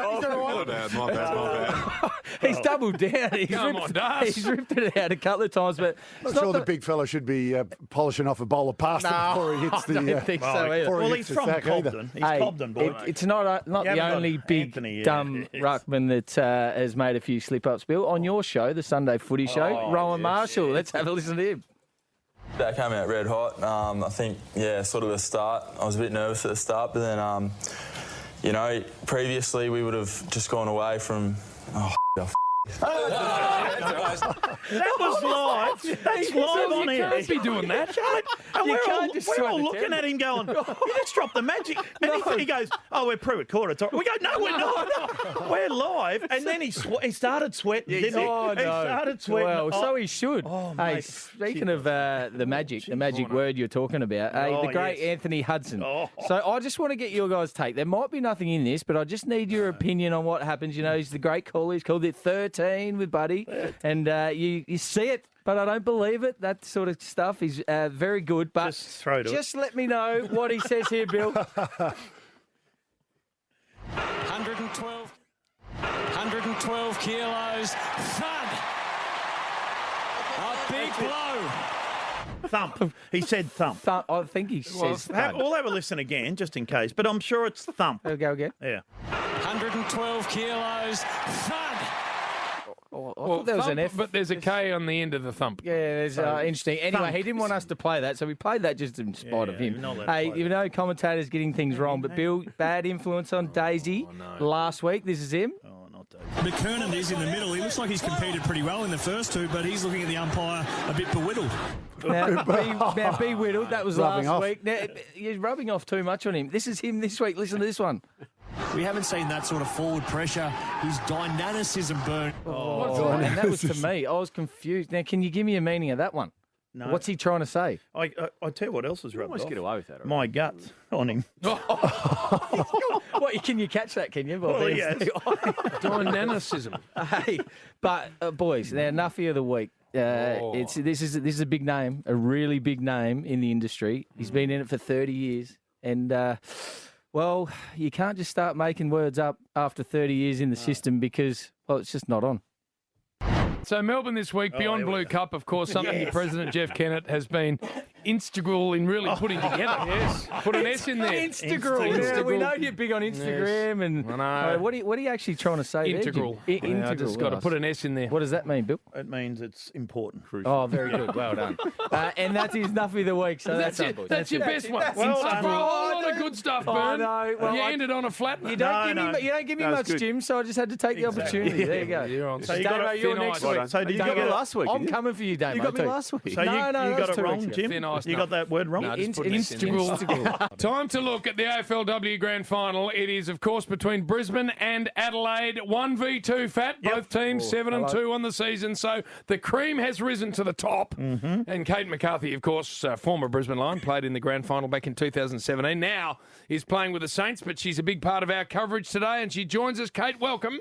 up. My bad. He's doubled down. Come on, Darcy. He's ripped it out a couple of times, but I'm sure the big fella should be polishing off a bowl of pasta before he hits the. I don't think so either. Well, he's from Cobden. He's Cobden boy. It's not the only big dumb ruckman that has made a few slip-ups, Bill. On your show, the Sunday Footy Show, Rowan Marshall. Let's have a listen to him. That came out red hot. I think, sort of the start. I was a bit nervous at the start, but then, previously we would have just gone away from, That was live. That's live on You here. can't be doing that. And You we're all, can't just we're throw all the looking towel. at him going, you just dropped the magic. And he goes, oh, we're pre-recorded. It's all right. We go, no, we're not. We're live. And then he started sweating, didn't he? Oh, no. He started sweating. Well, so he should. Oh, hey, mate. speaking of the magic word you're talking about, Oh, the great yes. Anthony Hudson. Oh. So I just want to get your guys' take. There might be nothing in this, but I just need your opinion on what happens. You know, he's the great caller. He's called it 13 with Buddy. And you see it, but I don't believe it. That sort of stuff is very good. But Just throw to it. just let me know what he says here, Bill. 112 kilos. Thud. A big blow. Thump. He said thump. I think he says thud. We'll have a listen again, just in case. But I'm sure it's thump. I'll go again. Yeah. 112 kilos. Thud. I thought there was an F. But there's a K on the end of the thump. Yeah, there's interesting. Anyway, thump. he didn't want us to play that, so we played that just in spite of him. you're not allowed to Hey, play you know, commentators getting things wrong, but Bill, bad influence on Daisy last week. This is him. McKernan is in the middle. He looks like he's competed pretty well in the first two, but he's looking at the umpire a bit bewildered. Now, be whittled. That was Rubbing last off. week. Now, you're rubbing off too much on him. This is him this week. Listen to this one. We haven't seen that sort of forward pressure. His dynamicism burn. And that was to me. I was confused. Now, can you give me a meaning of that one? No. What's he trying to say? I tell you what else was rubbed Almost off. get away with that. My guts on him. What, can you catch that, can you? Well, yes. Dynamicism. Hey, but boys, now Nuffy of the week. This is a big name, a really big name in the industry. He's been in it for 30 years, and well, you can't just start making words up after 30 years in the system because it's just not on. So Melbourne this week, Beyond Blue Cup, of course, something your President Jeff Kennett has been integral in really putting together. Yes, put an S in there. Integral. Yeah, we know you're big on Instagram, and I know. what are you actually trying to say? Integral. There, Jim? Yeah, I just got to put an S in there. What does that mean, Bill? It means it's important. Oh, very good. Well done. And that's his Nuffy of the week. So that's it. That's your best one. Well Integral. done. A whole lot of good stuff, Bern. no. Well, you I- ended on a flat. You don't give me much, good. Jim. So I just had to take the opportunity. There you go. You're on. So you got Damo, it you're thin next ice. week. Well done. So did you Damo get it last week? I'm didn't you? coming for you, Damo. You got me too. last week. So you No, got that's it 2 wrong, weeks ago. Jim? Thin ice, You no. got that word wrong? No, just put an S in there. Integral. Time to look at the AFLW Grand Final. It is, of course, between Brisbane and Adelaide. 1v2 fat. Both teams 7-2 on the season. So the cream has risen to the top. And Kate McCarthy, of course, former Brisbane Lion, played in the Grand Final back in 2017. Now is playing with the Saints, but she's a big part of our coverage today, and she joins us. Kate, welcome.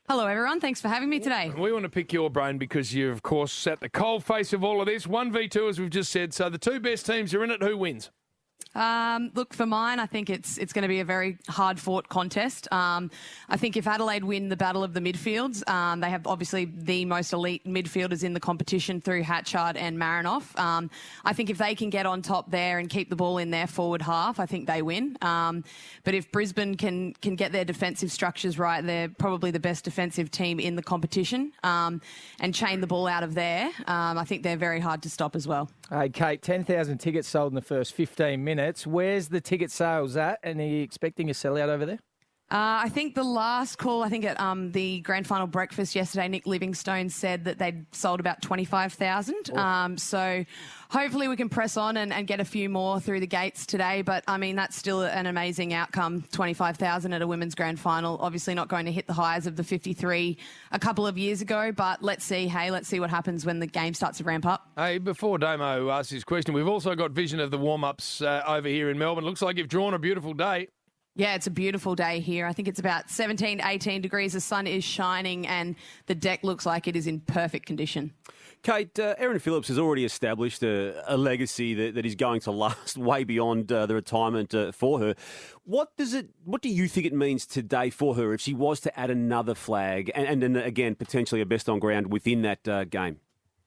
Hello, everyone. Thanks for having me today. We want to pick your brain because you're, of course, at the cold face of all of this. 1v2, as we've just said. So the two best teams are in it. Who wins? Look, for mine, I think it's going to be a very hard-fought contest. I think if Adelaide win the battle of the midfields, they have obviously the most elite midfielders in the competition through Hatchard and Marinoff. I think if they can get on top there and keep the ball in their forward half, I think they win. But if Brisbane can get their defensive structures right, they're probably the best defensive team in the competition, and chain the ball out of there, I think they're very hard to stop as well. Hey, Kate, 10,000 tickets sold in the first 15 minutes. Where's the ticket sales at? And are you expecting a sellout over there? I think the last call, at the Grand Final breakfast yesterday, Nick Livingstone said that they'd sold about 25,000. So hopefully we can press on and get a few more through the gates today. But, that's still an amazing outcome, 25,000 at a women's Grand Final. Obviously not going to hit the highs of the 53 a couple of years ago, but let's see what happens when the game starts to ramp up. Hey, before Damo asks his question, we've also got vision of the warm-ups over here in Melbourne. Looks like you've drawn a beautiful day. Yeah, it's a beautiful day here. I think it's about 17, 18 degrees. The sun is shining and the deck looks like it is in perfect condition. Kate, Erin Phillips has already established a legacy that is going to last way beyond the retirement for her. What do you think it means today for her if she was to add another flag and then, again, potentially a best on ground within that game?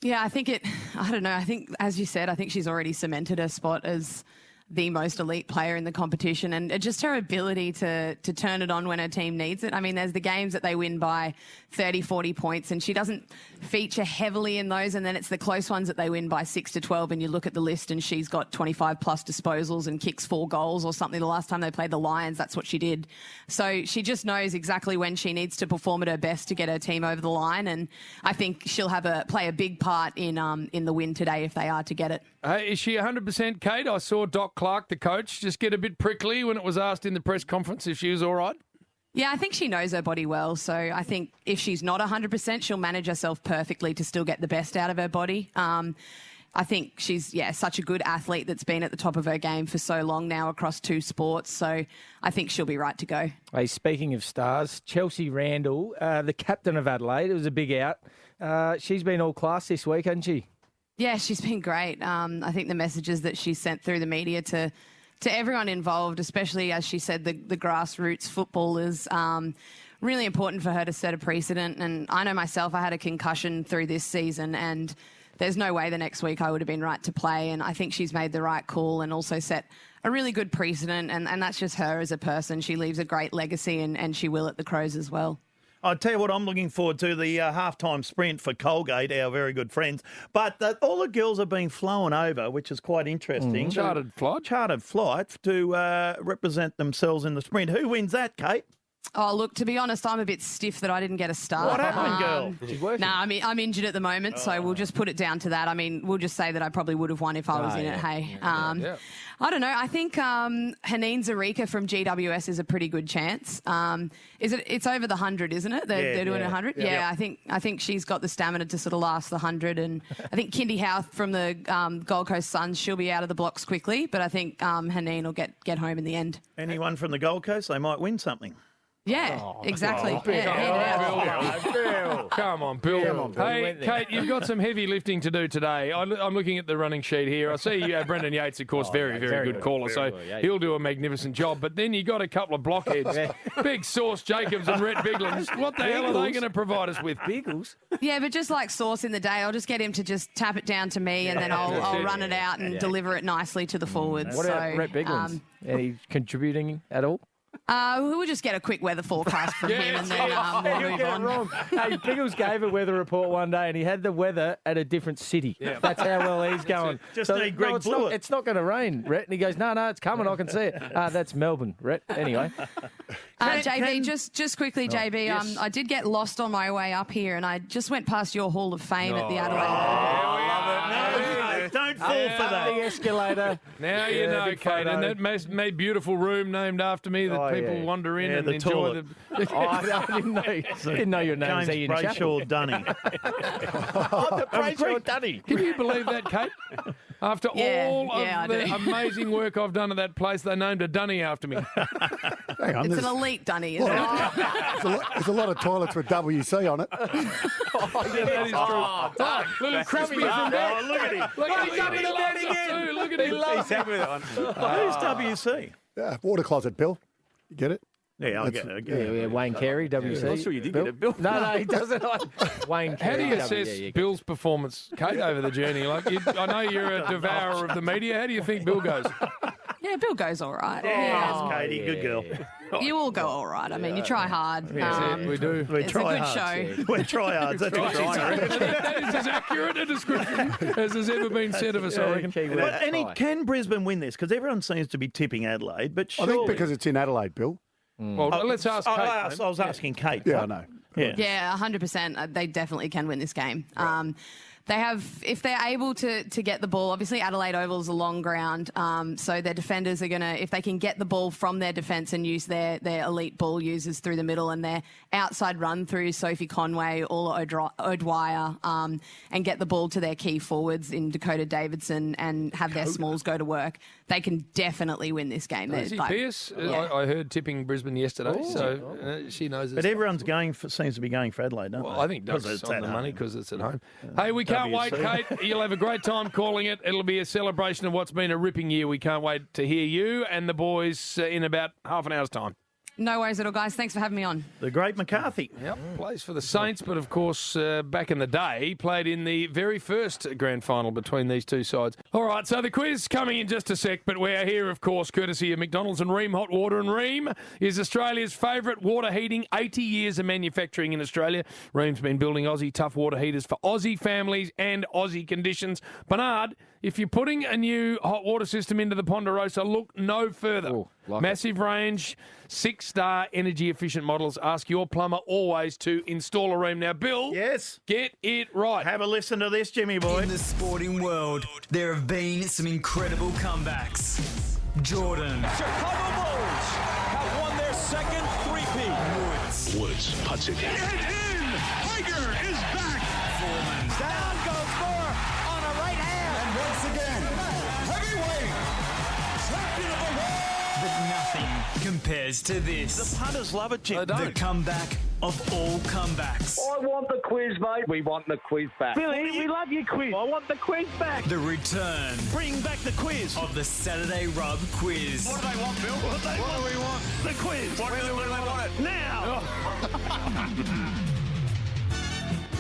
Yeah, I think I don't know. I think, as you said, I think she's already cemented her spot as the most elite player in the competition, and just her ability to turn it on when her team needs it. I mean, there's the games that they win by 30, 40 points, and she doesn't feature heavily in those, and then it's the close ones that they win by 6 to 12, and you look at the list and she's got 25 plus disposals and kicks 4 goals or something. The last time they played the Lions, that's what she did. So she just knows exactly when she needs to perform at her best to get her team over the line, and I think she'll play a big part in the win today if they are to get it. Is she 100%, Kate? I saw Doc Clark, the coach, just get a bit prickly when it was asked in the press conference if she was all right. Yeah, I think she knows her body well. So I think if she's not 100%, she'll manage herself perfectly to still get the best out of her body. I think she's, such a good athlete that's been at the top of her game for so long now across 2 sports. So I think she'll be right to go. Hey, speaking of stars, Chelsea Randall, the captain of Adelaide, it was a big out. She's been all class this week, hasn't she? Yeah, she's been great. I think the messages that she sent through the media to everyone involved, especially, as she said, the grassroots footballers, really important for her to set a precedent. And I know myself, I had a concussion through this season, and there's no way the next week I would have been right to play. And I think she's made the right call and also set a really good precedent. And that's just her as a person. She leaves a great legacy, and she will at the Crows as well. I'll tell you what I'm looking forward to, the halftime sprint for Colgate, our very good friends. But all the girls are being flown over, which is quite interesting. Chartered flight. Chartered flight to represent themselves in the sprint. Who wins that, Kate? Oh, look, to be honest, I'm a bit stiff that I didn't get a start. What happened, girl? She's working. Nah, I'm injured at the moment, so we'll just put it down to that. I mean, we'll just say that I probably would have won if I was in it, hey. I don't know. I think Haneen Zarika from GWS is a pretty good chance. It's over the 100, isn't it? They're doing 100? Yeah, I think she's got the stamina to sort of last the 100. And I think Kindy Houth from the Gold Coast Suns, she'll be out of the blocks quickly, but I think Haneen will get home in the end. Anyone from the Gold Coast, they might win something. Yeah, exactly. Bill. Come on, Bill. Hey, Kate, you've got some heavy lifting to do today. I'm looking at the running sheet here. I see Brendan Yates, of course, very good caller, so he'll do a magnificent job. But then you got a couple of blockheads, Big Sauce Jacobs and Rhett Biglands. What the hell are they going to provide us with? Biggles? Yeah, but just like Sauce in the day, I'll just get him to just tap it down to me, and then I'll run it out and deliver it nicely to the forwards. What about Rhett Biglands? Any contributing at all? We'll just get a quick weather forecast from him, and then we'll move on. Wrong. Hey, Biggles gave a weather report one day, and he had the weather at a different city. Yeah. That's how well he's going. Just need Greg Blewett. It's not going to rain, Rhett. And he goes, no, it's coming. I can see it. That's Melbourne, Rhett. Anyway. JB, just quickly, JB, yes. I did get lost on my way up here, and I just went past your Hall of Fame at the Adelaide. Don't fall for that. The escalator. Now you know, Kate, and that made beautiful room named after me that people wander in and enjoy. I didn't know your name. James Brayshaw Dunny. The Brayshaw Dunny. Can you believe that, Kate? After all of the amazing work I've done at that place, they named a Dunny after me. Hang on, it's an elite Dunny, isn't it? There's a lot of toilets with WC on it. That is true. Little crispy from there. Look at him. Look at him. He's happy with that one. Who's WC? Yeah, water closet, Bill. You get it? Yeah, I'll get it. Wayne Carey, WC. I'm not sure you did get it, Bill. No, he doesn't. Wayne Carey. How do you assess Bill's performance, Kate, over the journey? I know you're a devourer of the media. How do you think Bill goes? Yeah, Bill goes all right. Yes, Katie, good girl. You all go all right. I mean, you try hard. We do. We try it's a hard. good show. We try hard. That's what That is as accurate a description as has ever been said of us, I reckon. Can Brisbane win this? Because everyone seems to be tipping Adelaide, but surely... I think because it's in Adelaide, Bill. Well, let's ask Kate. I was asking Kate. Yeah, I know. Yeah, 100%. They definitely can win this game. They have, if they're able to get the ball, obviously Adelaide Oval is a long ground, so their defenders are going to, if they can get the ball from their defence and use their elite ball users through the middle and their outside run through Sophie Conway, Orla O'Dwyer, and get the ball to their key forwards in Dakota Davidson and have their smalls go to work, they can definitely win this game. Pierce, I heard tipping Brisbane yesterday, she knows it. But everyone's seems to be going for Adelaide, don't they? I think Doug's on the money because it's at home. Hey, we can't wait, Kate. You'll have a great time calling it. It'll be a celebration of what's been a ripping year. We can't wait to hear you and the boys in about half an hour's time. No worries at all, guys. Thanks for having me on. The great McCarthy. Yep, plays for the Saints, but of course, back in the day, played in the very first grand final between these two sides. All right, so the quiz coming in just a sec, but we're here, of course, courtesy of McDonald's and Ream Hot Water. And Ream is Australia's favourite water heating, 80 years of manufacturing in Australia. Ream's been building Aussie tough water heaters for Aussie families and Aussie conditions. Bernard, if you're putting a new hot water system into the Ponderosa, look no further. Ooh, like Massive range, 6-star energy efficient models. Ask your plumber always to install a Ream. Now, Bill, yes, get it right. Have a listen to this, Jimmy boy. In the sporting world, there have been some incredible comebacks. Jordan. Chicago Bulls have won their second three-peat. Woods puts it And in! Tiger is back! Foreman. Down goes Moore on a right hand. And once again, heavyweight champion of the world! But nothing compares to this. The punters love it, Jim. The comeback of all comebacks. I want the quiz, mate. We want the quiz back. Billy, we love your quiz. I want the quiz back. The return. Bring back the quiz. Of the Saturday Rub quiz. What do they want, Bill? What do we want? The quiz. When do they want it? Now.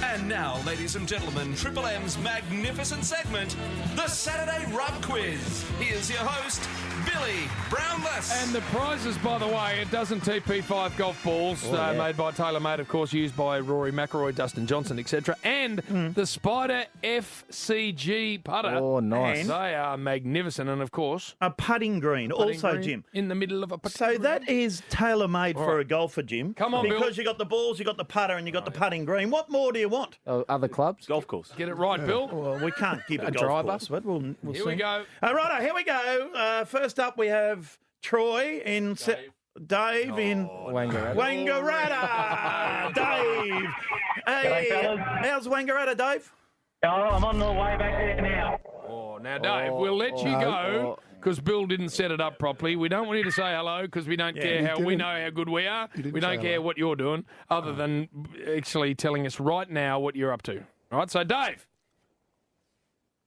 And now, ladies and gentlemen, Triple M's magnificent segment, the Saturday Rub Quiz. Here's your host, Billy Brownless. And the prizes, by the way, a dozen TP5 golf balls made by TaylorMade, of course, used by Rory McIlroy, Dustin Johnson, etc. And the Spider FCG putter. Oh, nice. And they are magnificent. And, of course, a putting green. Also, green Jim. in the middle of a putting So green. that is tailor-made for a golfer, Jim. Come on, Bill. Because you got the balls, you got the putter, and you got the putting green. What more do you want? Other clubs? Golf course. Get it right, Bill. Well, we can't give a golf driver? course, but we'll Here see. we go. All right, here we go. First up, we have Troy in... Dave in Wangaratta. Dave. Hey, fellas. how's Wangaratta, Dave? Oh, I'm on the way back there now. Oh, now, Dave, we'll let you go because Bill didn't set it up properly. We don't want you to say hello because we don't care how we know how good we are. We don't care what you're doing other than actually telling us right now what you're up to. All right, so Dave.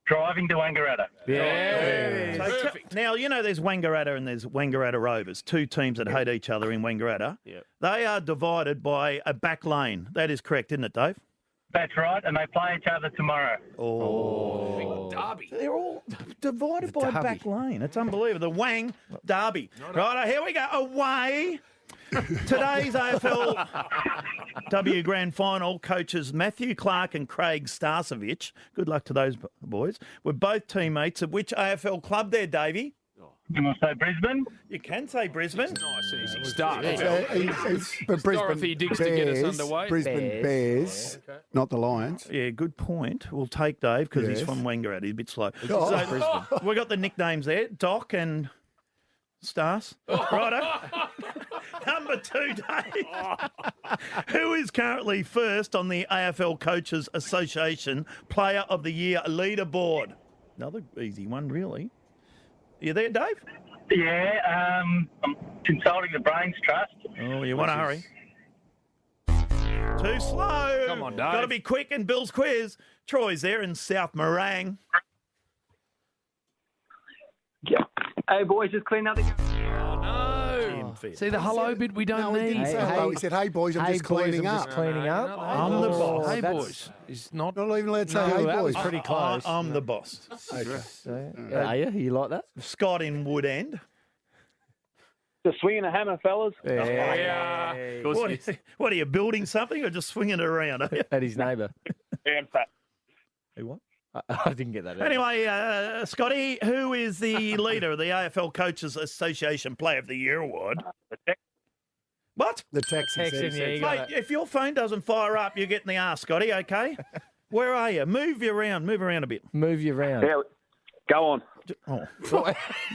Driving to Wangaratta. Yeah. So now, you know there's Wangaratta and there's Wangaratta Rovers, two teams that hate each other in Wangaratta. Yep. They are divided by a back lane. That is correct, isn't it, Dave? That's right, and they play each other tomorrow. Oh. Derby. They're all divided by a derby. back lane. It's unbelievable. The Wang Derby. Right, here we go. Away. Today's AFLW Grand Final coaches Matthew Clark and Craig Starcevich. Good luck to those boys. We're both teammates of which AFL club there, Davey? You want to say Brisbane? You can say Brisbane. Nice, easy start. But Brisbane Dorothy Dix to get us underway. Brisbane Bears, not the Lions. Yeah, good point. We'll take Dave because he's from Wangaratta. He's a bit slow. Oh. So we got the nicknames there, Doc and Stars. Righto. Number 2, Dave. Who is currently first on the AFL Coaches Association Player of the Year leaderboard? Another easy one, really. You there, Dave? Yeah, I'm consulting the Brains Trust. Oh, you want to hurry? Too slow. Come on, Dave. Got to be quick in Bill's quiz. Troy's there in South Morang. Yeah. Hey, boys, just clean up the... Oh, no. See the hello bit we don't need? He said, hey, boys, I'm just cleaning up. Cleaning up. I'm the boss. Hey, boys. Is not even allowed to say, hey, that boys. was pretty close. I'm the boss. Are you? You like that? Scott in Woodend. Just swinging a hammer, fellas. Yeah. What are you, building something or just swinging it around? Are you? At his neighbour. And fat. Hey, what? I didn't get that. Either. Anyway, Scotty, who is the leader of the AFL Coaches Association Player of the Year award? What? The Texans. Mate, if your phone doesn't fire up, you're getting the arse, Scotty, okay? Where are you? Move you around. Move around a bit. Move you around. Yeah, go on. Oh.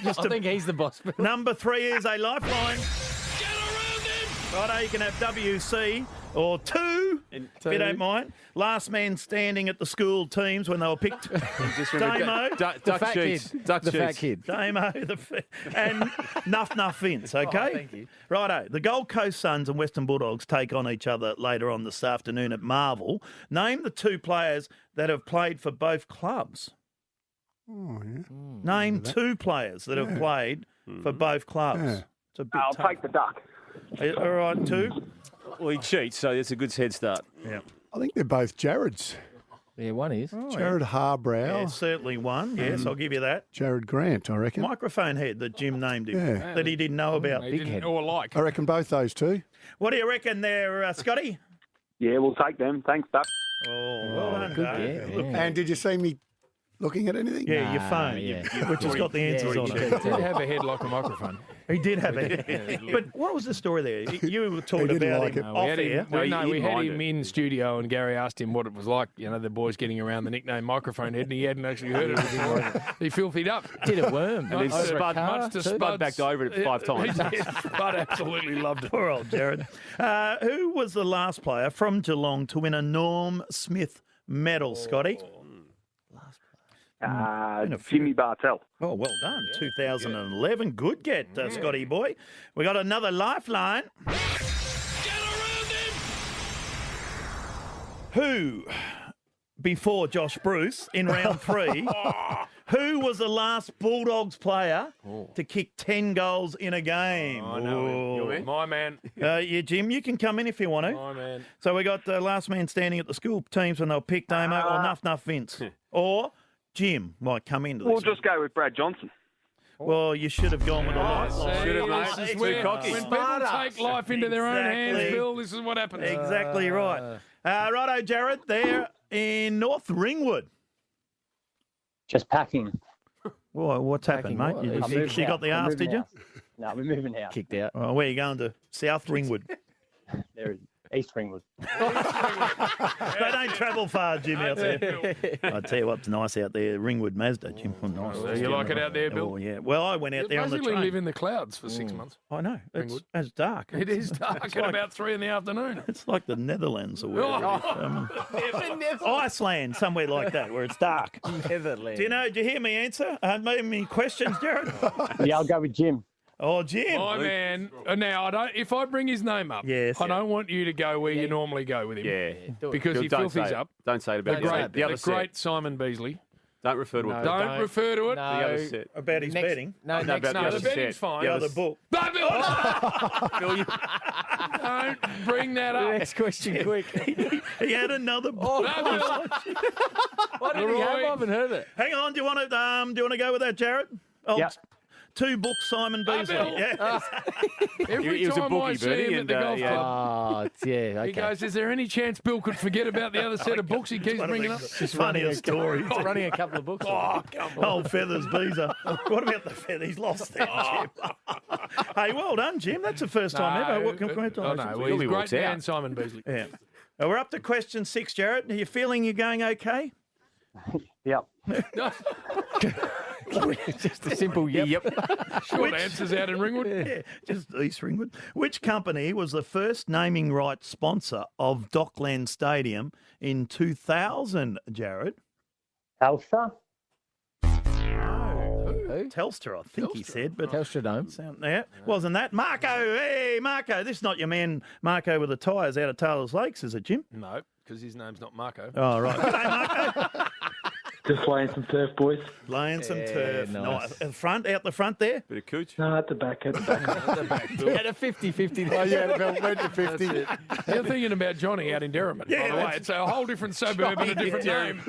I think he's the boss. Number 3 is a lifeline. Get around him! Righto, you can have WC or 2, if you don't mind. Last man standing at the school teams when they were picked. Damo. The fat kid. Damo and Nuff Vince, okay? Thank you. Righto. The Gold Coast Suns and Western Bulldogs take on each other later on this afternoon at Marvel. Name the 2 players that have played for both clubs. Oh, yeah. Name 2 players that have played for both clubs. Yeah. It's a bit I'll tough. take the duck. All right, 2. Well, he cheats, so it's a good head start. Yeah. I think they're both Jared's. Yeah, one is. Jared Harbrow. Yeah, certainly one. Yes, I'll give you that. Jared Grant, I reckon. Microphone head that Jim named him, Yeah. that he didn't know about. He didn't know or like. I reckon both those two. What do you reckon there, Scotty? Yeah, we'll take them. Thanks, Duck. Oh, well done, good Dave. get, Look, yeah. And did you see me looking at anything? Yeah, your phone, which has got the answers on He it. did have a head like a microphone. He did have it. But what was the story there? You were talking He didn't about like him it. We off had air. him, we had mind him it. in studio, and Gary asked him what it was like. You know, the boys getting around the nickname microphone head, and he hadn't actually heard it before. He filthied up. Did a worm. And then Much to Spud backed over it 5 times. Spud absolutely loved it. Poor old Jared. Who was the last player from Geelong to win a Norm Smith medal, Scotty? Jimmy Bartell. Oh, well done. 2011. Good get, Scotty boy. We got another lifeline. Who, before Josh Bruce in round 3, who was the last Bulldogs player to kick 10 goals in a game? I know him. My man. Yeah, Jim, you can come in if you want to. My man. So we got the last man standing at the school teams when they'll pick Damo or Nuff Vince. Or Jim might come into this. We'll just go with Brad Johnson. Well, you should have gone with the lifeline. Should have, mate. This is where, when people take life into their own hands, Exactly. Bill, this is what happens. Exactly right. Righto, Jared, there in North Ringwood. Just packing. Well, what's happened, mate? I'm You moving got the out. I'm arse, did moving you? out. No, we're moving out. Kicked out. Oh, where are you going to? South Ringwood. There is East Ringwood. They don't travel far, Jim, out there. I tell you what's nice out there, Ringwood Mazda, Jim. Oh, nice. You like it out there, Bill? Oh, yeah. Well, I went out there on the basically train. live in the clouds for 6 months. I know. It's dark. It is dark It's at like- about 3 in the afternoon. It's like the Netherlands or wherever it is. Iceland, somewhere like that, where it's dark. Netherlands. Do you hear me answer? Any questions, Jared? Yeah, I'll go with Jim. Oh, Jim. My man. Now, if I bring his name up, Yes, I don't want you to go where you normally go with him. Yeah. Because he Don't filthies say it. up. Don't say it The about great, the other the set. great Simon Beasley. Don't refer to it. Don't refer to it. The other set. About his Next- betting. No, No, next about No, the the other betting's set. fine. The Oh, other the book. No, Bill, don't bring that up. Next question, quick. He had another book. No, Bill. What did he have? I haven't heard it. Hang on. Do you want to go with that, Jared? Oh, Yeah. 2 books, Simon Beasley. Bill. Yeah. Every He was a time I bookie, see Bertie, him at the and, golf yeah. club, Oh, yeah, okay. he goes, is there any chance Bill could forget about the other set of books he keeps bringing up? It's funniest story. running a couple of books. Oh, come on. Old Feathers Beezer. What about the feather? He's lost there, Jim. Hey, well done, Jim. That's the first time ever. What, congratulations. Oh, no, well, he's a great man, Simon Beasley. Yeah. Now, we're up to question 6, Jared. Are you feeling you're going okay? Yep. Just a simple yep. Short answers out in Ringwood. Yeah, just East Ringwood. Which company was the first naming rights sponsor of Dockland Stadium in 2000, Jared? Telstra? Who? Telstra, I think he said, but Telstra Dome. yeah, wasn't that Marco? Hey, Marco, this is not your man Marco with the tyres out of Taylor's Lakes, is it, Jim? No, because his name's not Marco. Oh, right. G'day, Marco. Just laying some turf, boys. Laying some Yeah, turf. nice. Out the front there. Bit of cooch. No, at the back, at the back. Had a 50-50. Oh, yeah, went to 50. You're thinking about Johnny out in Derrimut, by the way. that's- It's a whole different suburb and a different name.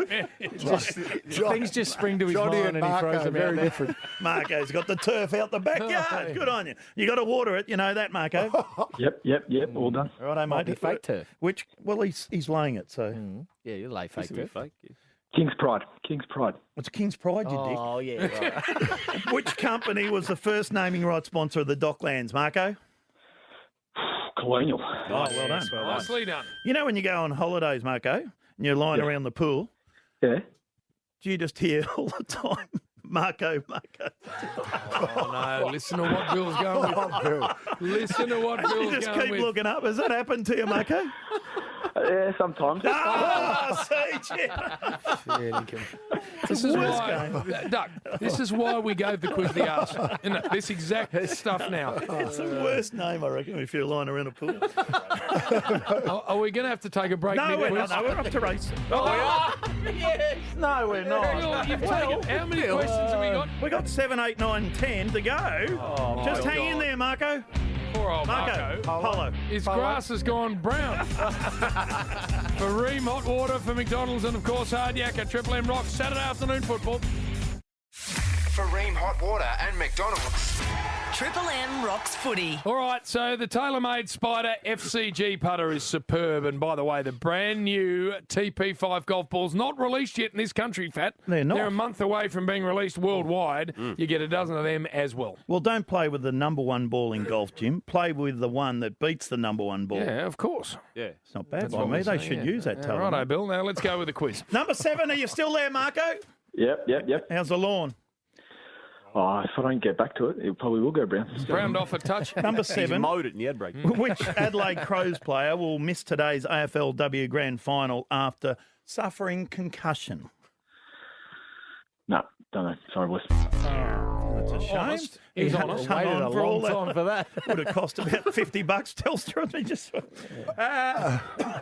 Things just spring to his Johnny mind and and he throws Marco, them very out there. different. Marco's got the turf out the backyard. Good on you. You got to water it. You know that, Marco. Yep, all done. Righto, Might be mate. fake turf. Which? Well, he's laying it. So Yeah, you lay fake turf. Fake. Yeah. King's Pride. it's King's Pride, you dick. Oh, yeah, right. Which company was the first naming rights sponsor of the Docklands, Marco? Colonial. Oh, well done. Nicely done. You know when you go on holidays, Marco, and you're lying around the pool, Yeah. do you just hear all the time, Marco? Oh, no. Listen to what Bill's going with. Listen to what You Bill's just going keep with. looking up. Has that happened to you, Marco? Yeah, sometimes. Ah, see, Jim. This is why, Duck, this is why we gave the quiz the arse. Isn't it? This exact stuff now. It's the worst name, I reckon, if you're lying around a pool. Are we going to have to take a break No, we're mid-quiz? not. No, we're off to race. Oh, we are? Yes. No, we're not. You've taken, how many questions have we got? We got 7, 8, 9, 10 to go. Just hang in there, Marco. Poor old Marco. Polo. His grass has gone brown. For Ream Hot Water, for McDonald's, and of course Hard Yak at Triple M Rock Saturday afternoon football. For Ream Hot Water and McDonald's. Triple M rocks footy. All right, so the TaylorMade Spider FCG putter is superb. And by the way, the brand new TP5 golf balls, not released yet in this country, Fat. They're not. They're a month away from being released worldwide. You get a dozen of them as well. Well, don't play with the number one ball in golf, Jim. Play with the one that beats the number one ball. Yeah, of course. Yeah. It's not bad by me. They should use that TaylorMade. Righto, Bill. Now let's go with the quiz. Number 7, are you still there, Marco? Yep. How's the lawn? Oh, if I don't get back to it, it probably will go brown. Browned off a touch. Number He's 7. mowed it in the ad break. Which Adelaide Crows player will miss today's AFLW Grand Final after suffering concussion? No, don't know. Sorry, boys. That's a shame. Honest. He's honest. Hung Waited on a for all long time for that. Would have cost about $50 Telstra. Just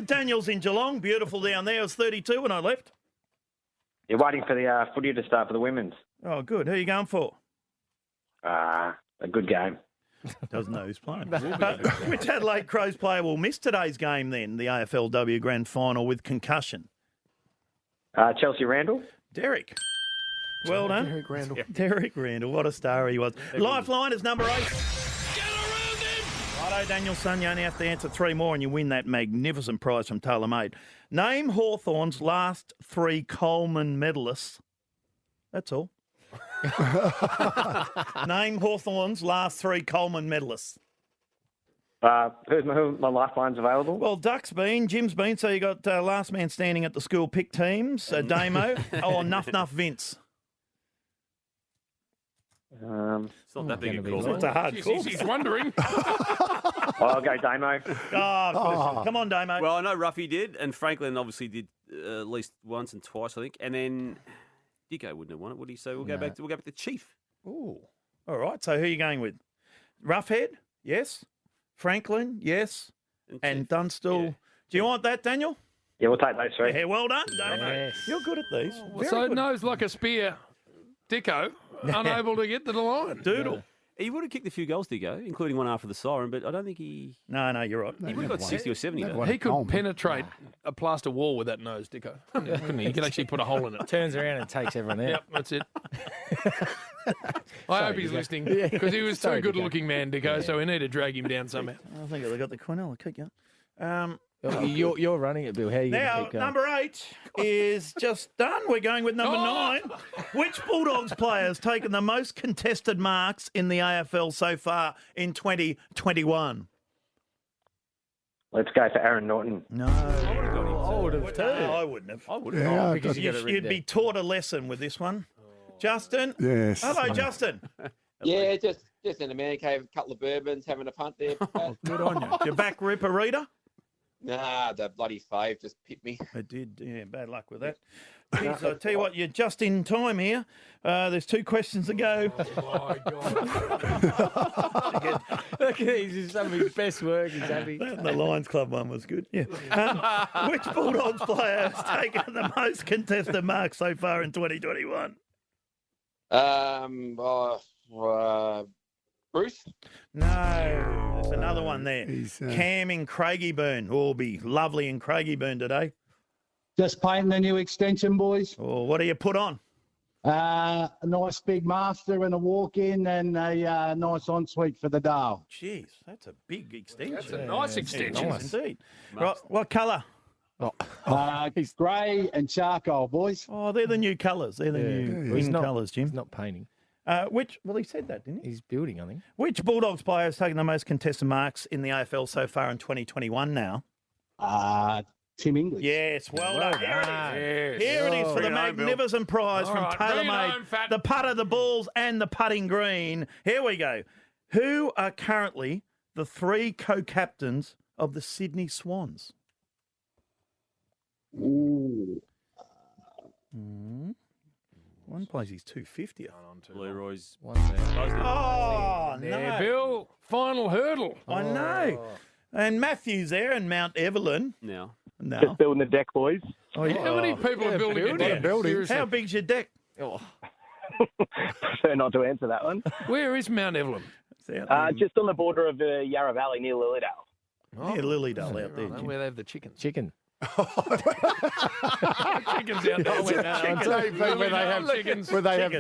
Daniel's in Geelong. Beautiful down there. It was 32 when I left. You're waiting for the footy to start for the women's. Oh, good. Who are you going for? A good game. Doesn't know who's playing. Which Adelaide Crows player will miss today's game then, the AFLW Grand Final, with concussion? Chelsea Randall. Derek. Well done. Derek Randall. Derek Randall. What a star he was. Lifeline is number 8. Righto, Daniel Son, you only have to answer 3 more and you win that magnificent prize from TaylorMade. Name Hawthorn's last 3 Coleman medalists. That's all. Name Hawthorn's last 3 Coleman medalists. Who's my lifeline's available? Well, Duck's been, Jim's been, so you got last man standing at the school pick teams, Damo, or Nuff Vince. It's not that big a call. It's a hard call. He's wondering. I'll go Damo. Come on, Damo. Well, I know Ruffy did, and Franklin obviously did at least once and twice, I think. And then Dicko wouldn't have won it, would he? So we'll go back to Chief. Ooh. All right, so who are you going with? Roughhead? Yes. Franklin? Yes. And Dunstall. Yeah. Do you want that, Daniel? Yeah, we'll take those 3. Yeah, well done, Damo. Yes. You're good at these. Very So good. nose like a spear. Dicko, unable to get to the line. Doodle. He would have kicked a few goals, Dicko, including one after the siren, but I don't think he... No, you're right. He would have got 60 or 70. though. He could penetrate a plaster wall with that nose, Dicko. Couldn't he? He could actually put a hole in it. Turns around and takes everyone out. Yep, that's it. I hope he's listening because he was so good-looking man, Dicko, so we need to drag him down somehow. I think they got the Cornell. I'll keep going. You're running it, Bill. How are you going to Now, keep going? number 8 is just done. We're going with number 9. Which Bulldogs player has taken the most contested marks in the AFL so far in 2021? Let's go for Aaron Norton. No. I would have too. No, I wouldn't have. I would have. Yeah, Because you got it written You'd be taught a lesson with this one. Justin? Yes. Hello, Justin. Yeah, just in the man cave, a couple of bourbons, having a punt there. Good on you. Your back ripper reader? Nah, the bloody fave just pipped me. It did, yeah, bad luck with that. Jeez, I tell you what, you're just in time here. There's 2 questions to go. Oh, my God. Look at these, some of his best work. He's happy. The Lions Club one was good, yeah. Which Bulldogs player has taken the most contested marks so far in 2021? Bruce? No, there's another one there. Cam in Craigieburn. Will be lovely in Craigieburn today. Just painting the new extension, boys. Oh, what do you put on? A nice big master and a walk-in and a nice ensuite for the Dale. Jeez, that's a big extension. That's a nice extension. Nice indeed. Right, what colour? Grey and charcoal, boys. Oh, they're the new colours. They're the new wing colours, Jim. He's not painting. Well, he said that, didn't he? He's building, I think. Which Bulldogs player has taken the most contested marks in the AFL so far in 2021 now? Tim English. Yes, well done. Yes. Here it is for Bring the it home, Bill. magnificent prize All from right, bring it TaylorMade. home, Fat. The putter, the balls, and the putting green. Here we go. Who are currently the 3 co-captains of the Sydney Swans? Ooh. One plays his 250. Leroy's. Oh, no. Yeah, Bill, final hurdle. I know. And Matthew's there and Mount Evelyn. Now. No. Just building the deck, boys. Oh, yeah. How many people are building a deck? Seriously. How big's your deck? Prefer not to answer that one. Where is Mount Evelyn? Just on the border of Yarra Valley near Lilydale. Near Lilydale out there. Where they have the chickens. Chicken. Chickens out there. Where they have the chickens. Yes, where they have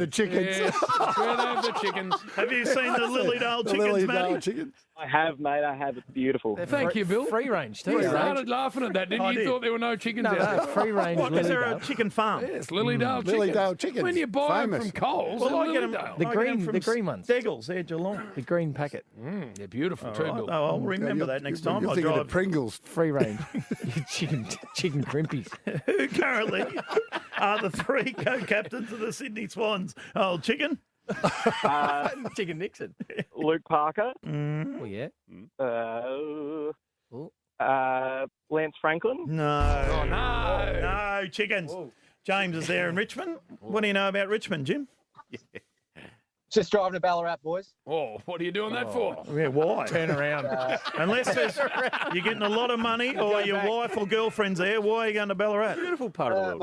the chickens. Have you seen the Lilydale chickens, Matty? Chickens. I have, mate. I have. It's beautiful. Thank you, Bill. Free range too. You started laughing at that, didn't you? You thought there were no chickens out there. Free range. What, is there a chicken farm? Yes, Lilydale chickens. Lilydale chickens. When you buy them from Coles, Well, I get them. The green ones. Steggles, they're Geelong. The green packet. They're beautiful too, Right. Bill. Oh, I'll remember that next time. You're I thinking drive. of Pringles. Free range. chicken crimpies. Who currently are the 3 co-captains of the Sydney Swans? Oh, Chicken? Chicken Nixon. Luke Parker. Oh, yeah. Lance Franklin. No. Oh, no. No, Chickens. James is there in Richmond. What do you know about Richmond, Jim? Just driving to Ballarat, boys. Oh, what are you doing that for? Yeah, why? Turn around. Unless you're getting a lot of money or your wife or girlfriend's there, why are you going to Ballarat? Beautiful part of the world.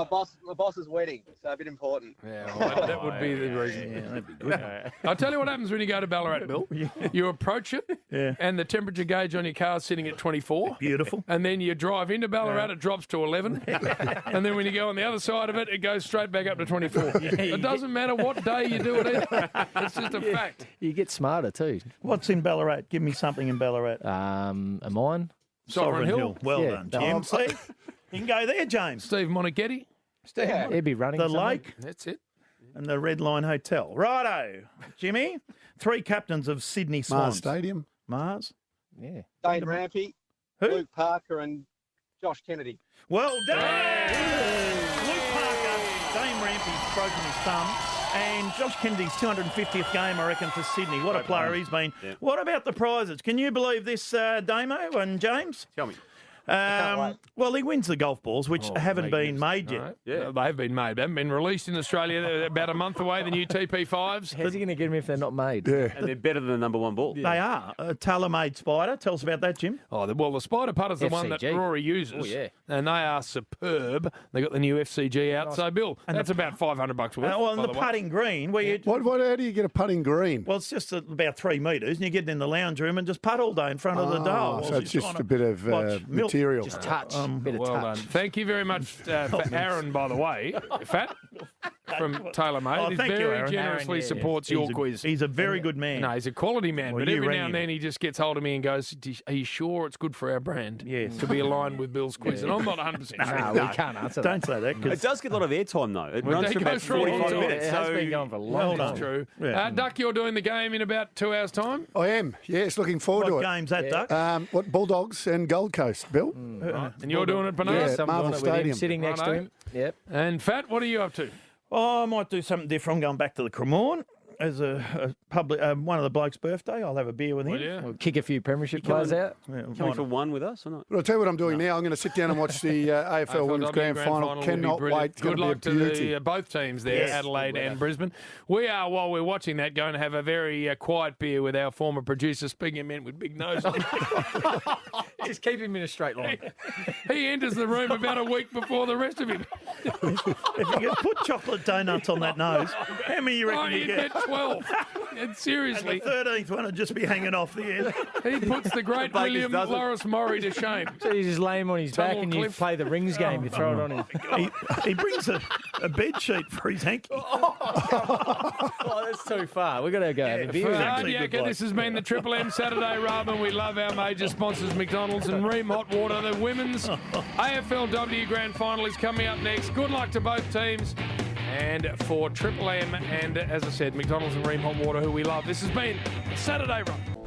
My boss's wedding, so a bit important. Yeah, well, that would be the reason. Yeah, that'd be good. I'll tell you what happens when you go to Ballarat, Bill. You approach it, and the temperature gauge on your car is sitting at 24. Beautiful. And then you drive into Ballarat, it drops to 11. And then when you go on the other side of it, it goes straight back up to 24. It doesn't matter what day you do it either. It's just a fact. You get smarter too. What's in Ballarat? Give me something in Ballarat. A mine. Sovereign Hill. Well done, Jim. See? You can go there, James. Steve Monaghetti. He'd be running The something. lake. That's it. And the Red Line Hotel. Righto. Jimmy, 3 captains of Sydney Swans. Mars Stadium. Mars. Yeah. Dane Rampy, Who? Luke Parker, and Josh Kennedy. Well done. Luke Parker, Dame Rampy's broken his thumb. And Josh Kennedy's 250th game, I reckon, for Sydney. What a player he's been. Yeah. What about the prizes? Can you believe this, Damo and James? Tell me. Well, he wins the golf balls, which haven't been made yet. Right. Yeah, they have been made. They haven't been released in Australia. They're about a month away, the new TP5s. How's he going to get them if they're not made? Yeah. And they're better than the number 1 ball. They are. A tailor-made spider. Tell us about that, Jim. Oh, well, the spider putter's the one that FCG. Rory uses. Oh, yeah. And they are superb. They got the new FCG out. So, Bill, that's about $500 worth. Well, and the putting green, where you... How do you get a putting green? Well, it's just about 3 metres, and you get in the lounge room and just putt all day in front of the dole. So it's just a bit of material. Just touch. Bit of well touch. done. Thank you very much for Aaron, by the way. Fat from TaylorMade. Oh, He thank you, very Aaron. generously Aaron, yeah, supports He's your a- quiz. He's a very good man. No, he's a quality man. Well, but you every rang now and him. then he just gets hold of me and goes, "Are you sure it's good for our brand Yes. to be aligned with Bill's quiz?" And I'm not 100% sure. No, we can't answer that. Don't say that. 'cause It does get a lot of airtime, though. It Well, runs they for go about for a long 45 time. minutes. It has So been going for a long Well time. done. That's true. Yeah. Duck, you're doing the game in about 2 hours' time. I am. Yes, looking forward to What it. game's that, Duck? What Bulldogs and Gold Coast, Bill? Right. And you're doing it, Yeah, Bernard? I'm Marvel doing it with him, Stadium. sitting next to Righto. him. Yep. And Fat, what are you up to? Oh, I might do something different. I'm going back to the Cremorne as a public one of the blokes' birthday. I'll have a beer with him. Well, yeah. We'll kick a few premiership players out. Yeah, Coming might- for one with us or not? But I'll tell you what I'm doing now. I'm going to sit down and watch the AFL Women's Grand Final. will be Cannot brilliant. wait. It's Good going luck to be a to beauty. the, both teams there, Yes. Adelaide and Brisbane. We are, while we're watching that, going to have a very quiet beer with our former producer, speaking of men with big noses. Just keep him in a straight line. He enters the room about a week before the rest of him. If you could put chocolate donuts on that nose, how many you Oh, reckon you you get? get 12. And And seriously. the 13th one would just be hanging off the end. He puts the great Bakers William doesn't. Lawrence Murray to shame. So you just lay him on his back Tunnel and you Cliff. play the rings game. You throw it on him. He brings a bed sheet for his hanky. Oh, that's too far. We've got to go have a beer. For with him. actually a good Adiaka, bloke. this has been the Triple M Saturday Rub, and we love our major sponsors, McDonald's and Ream Hot Water. The women's AFLW Grand Final is coming up next. Good luck to both teams. And for Triple M and, as I said, McDonald's and Ream Hot Water, who we love, this has been Saturday Rub.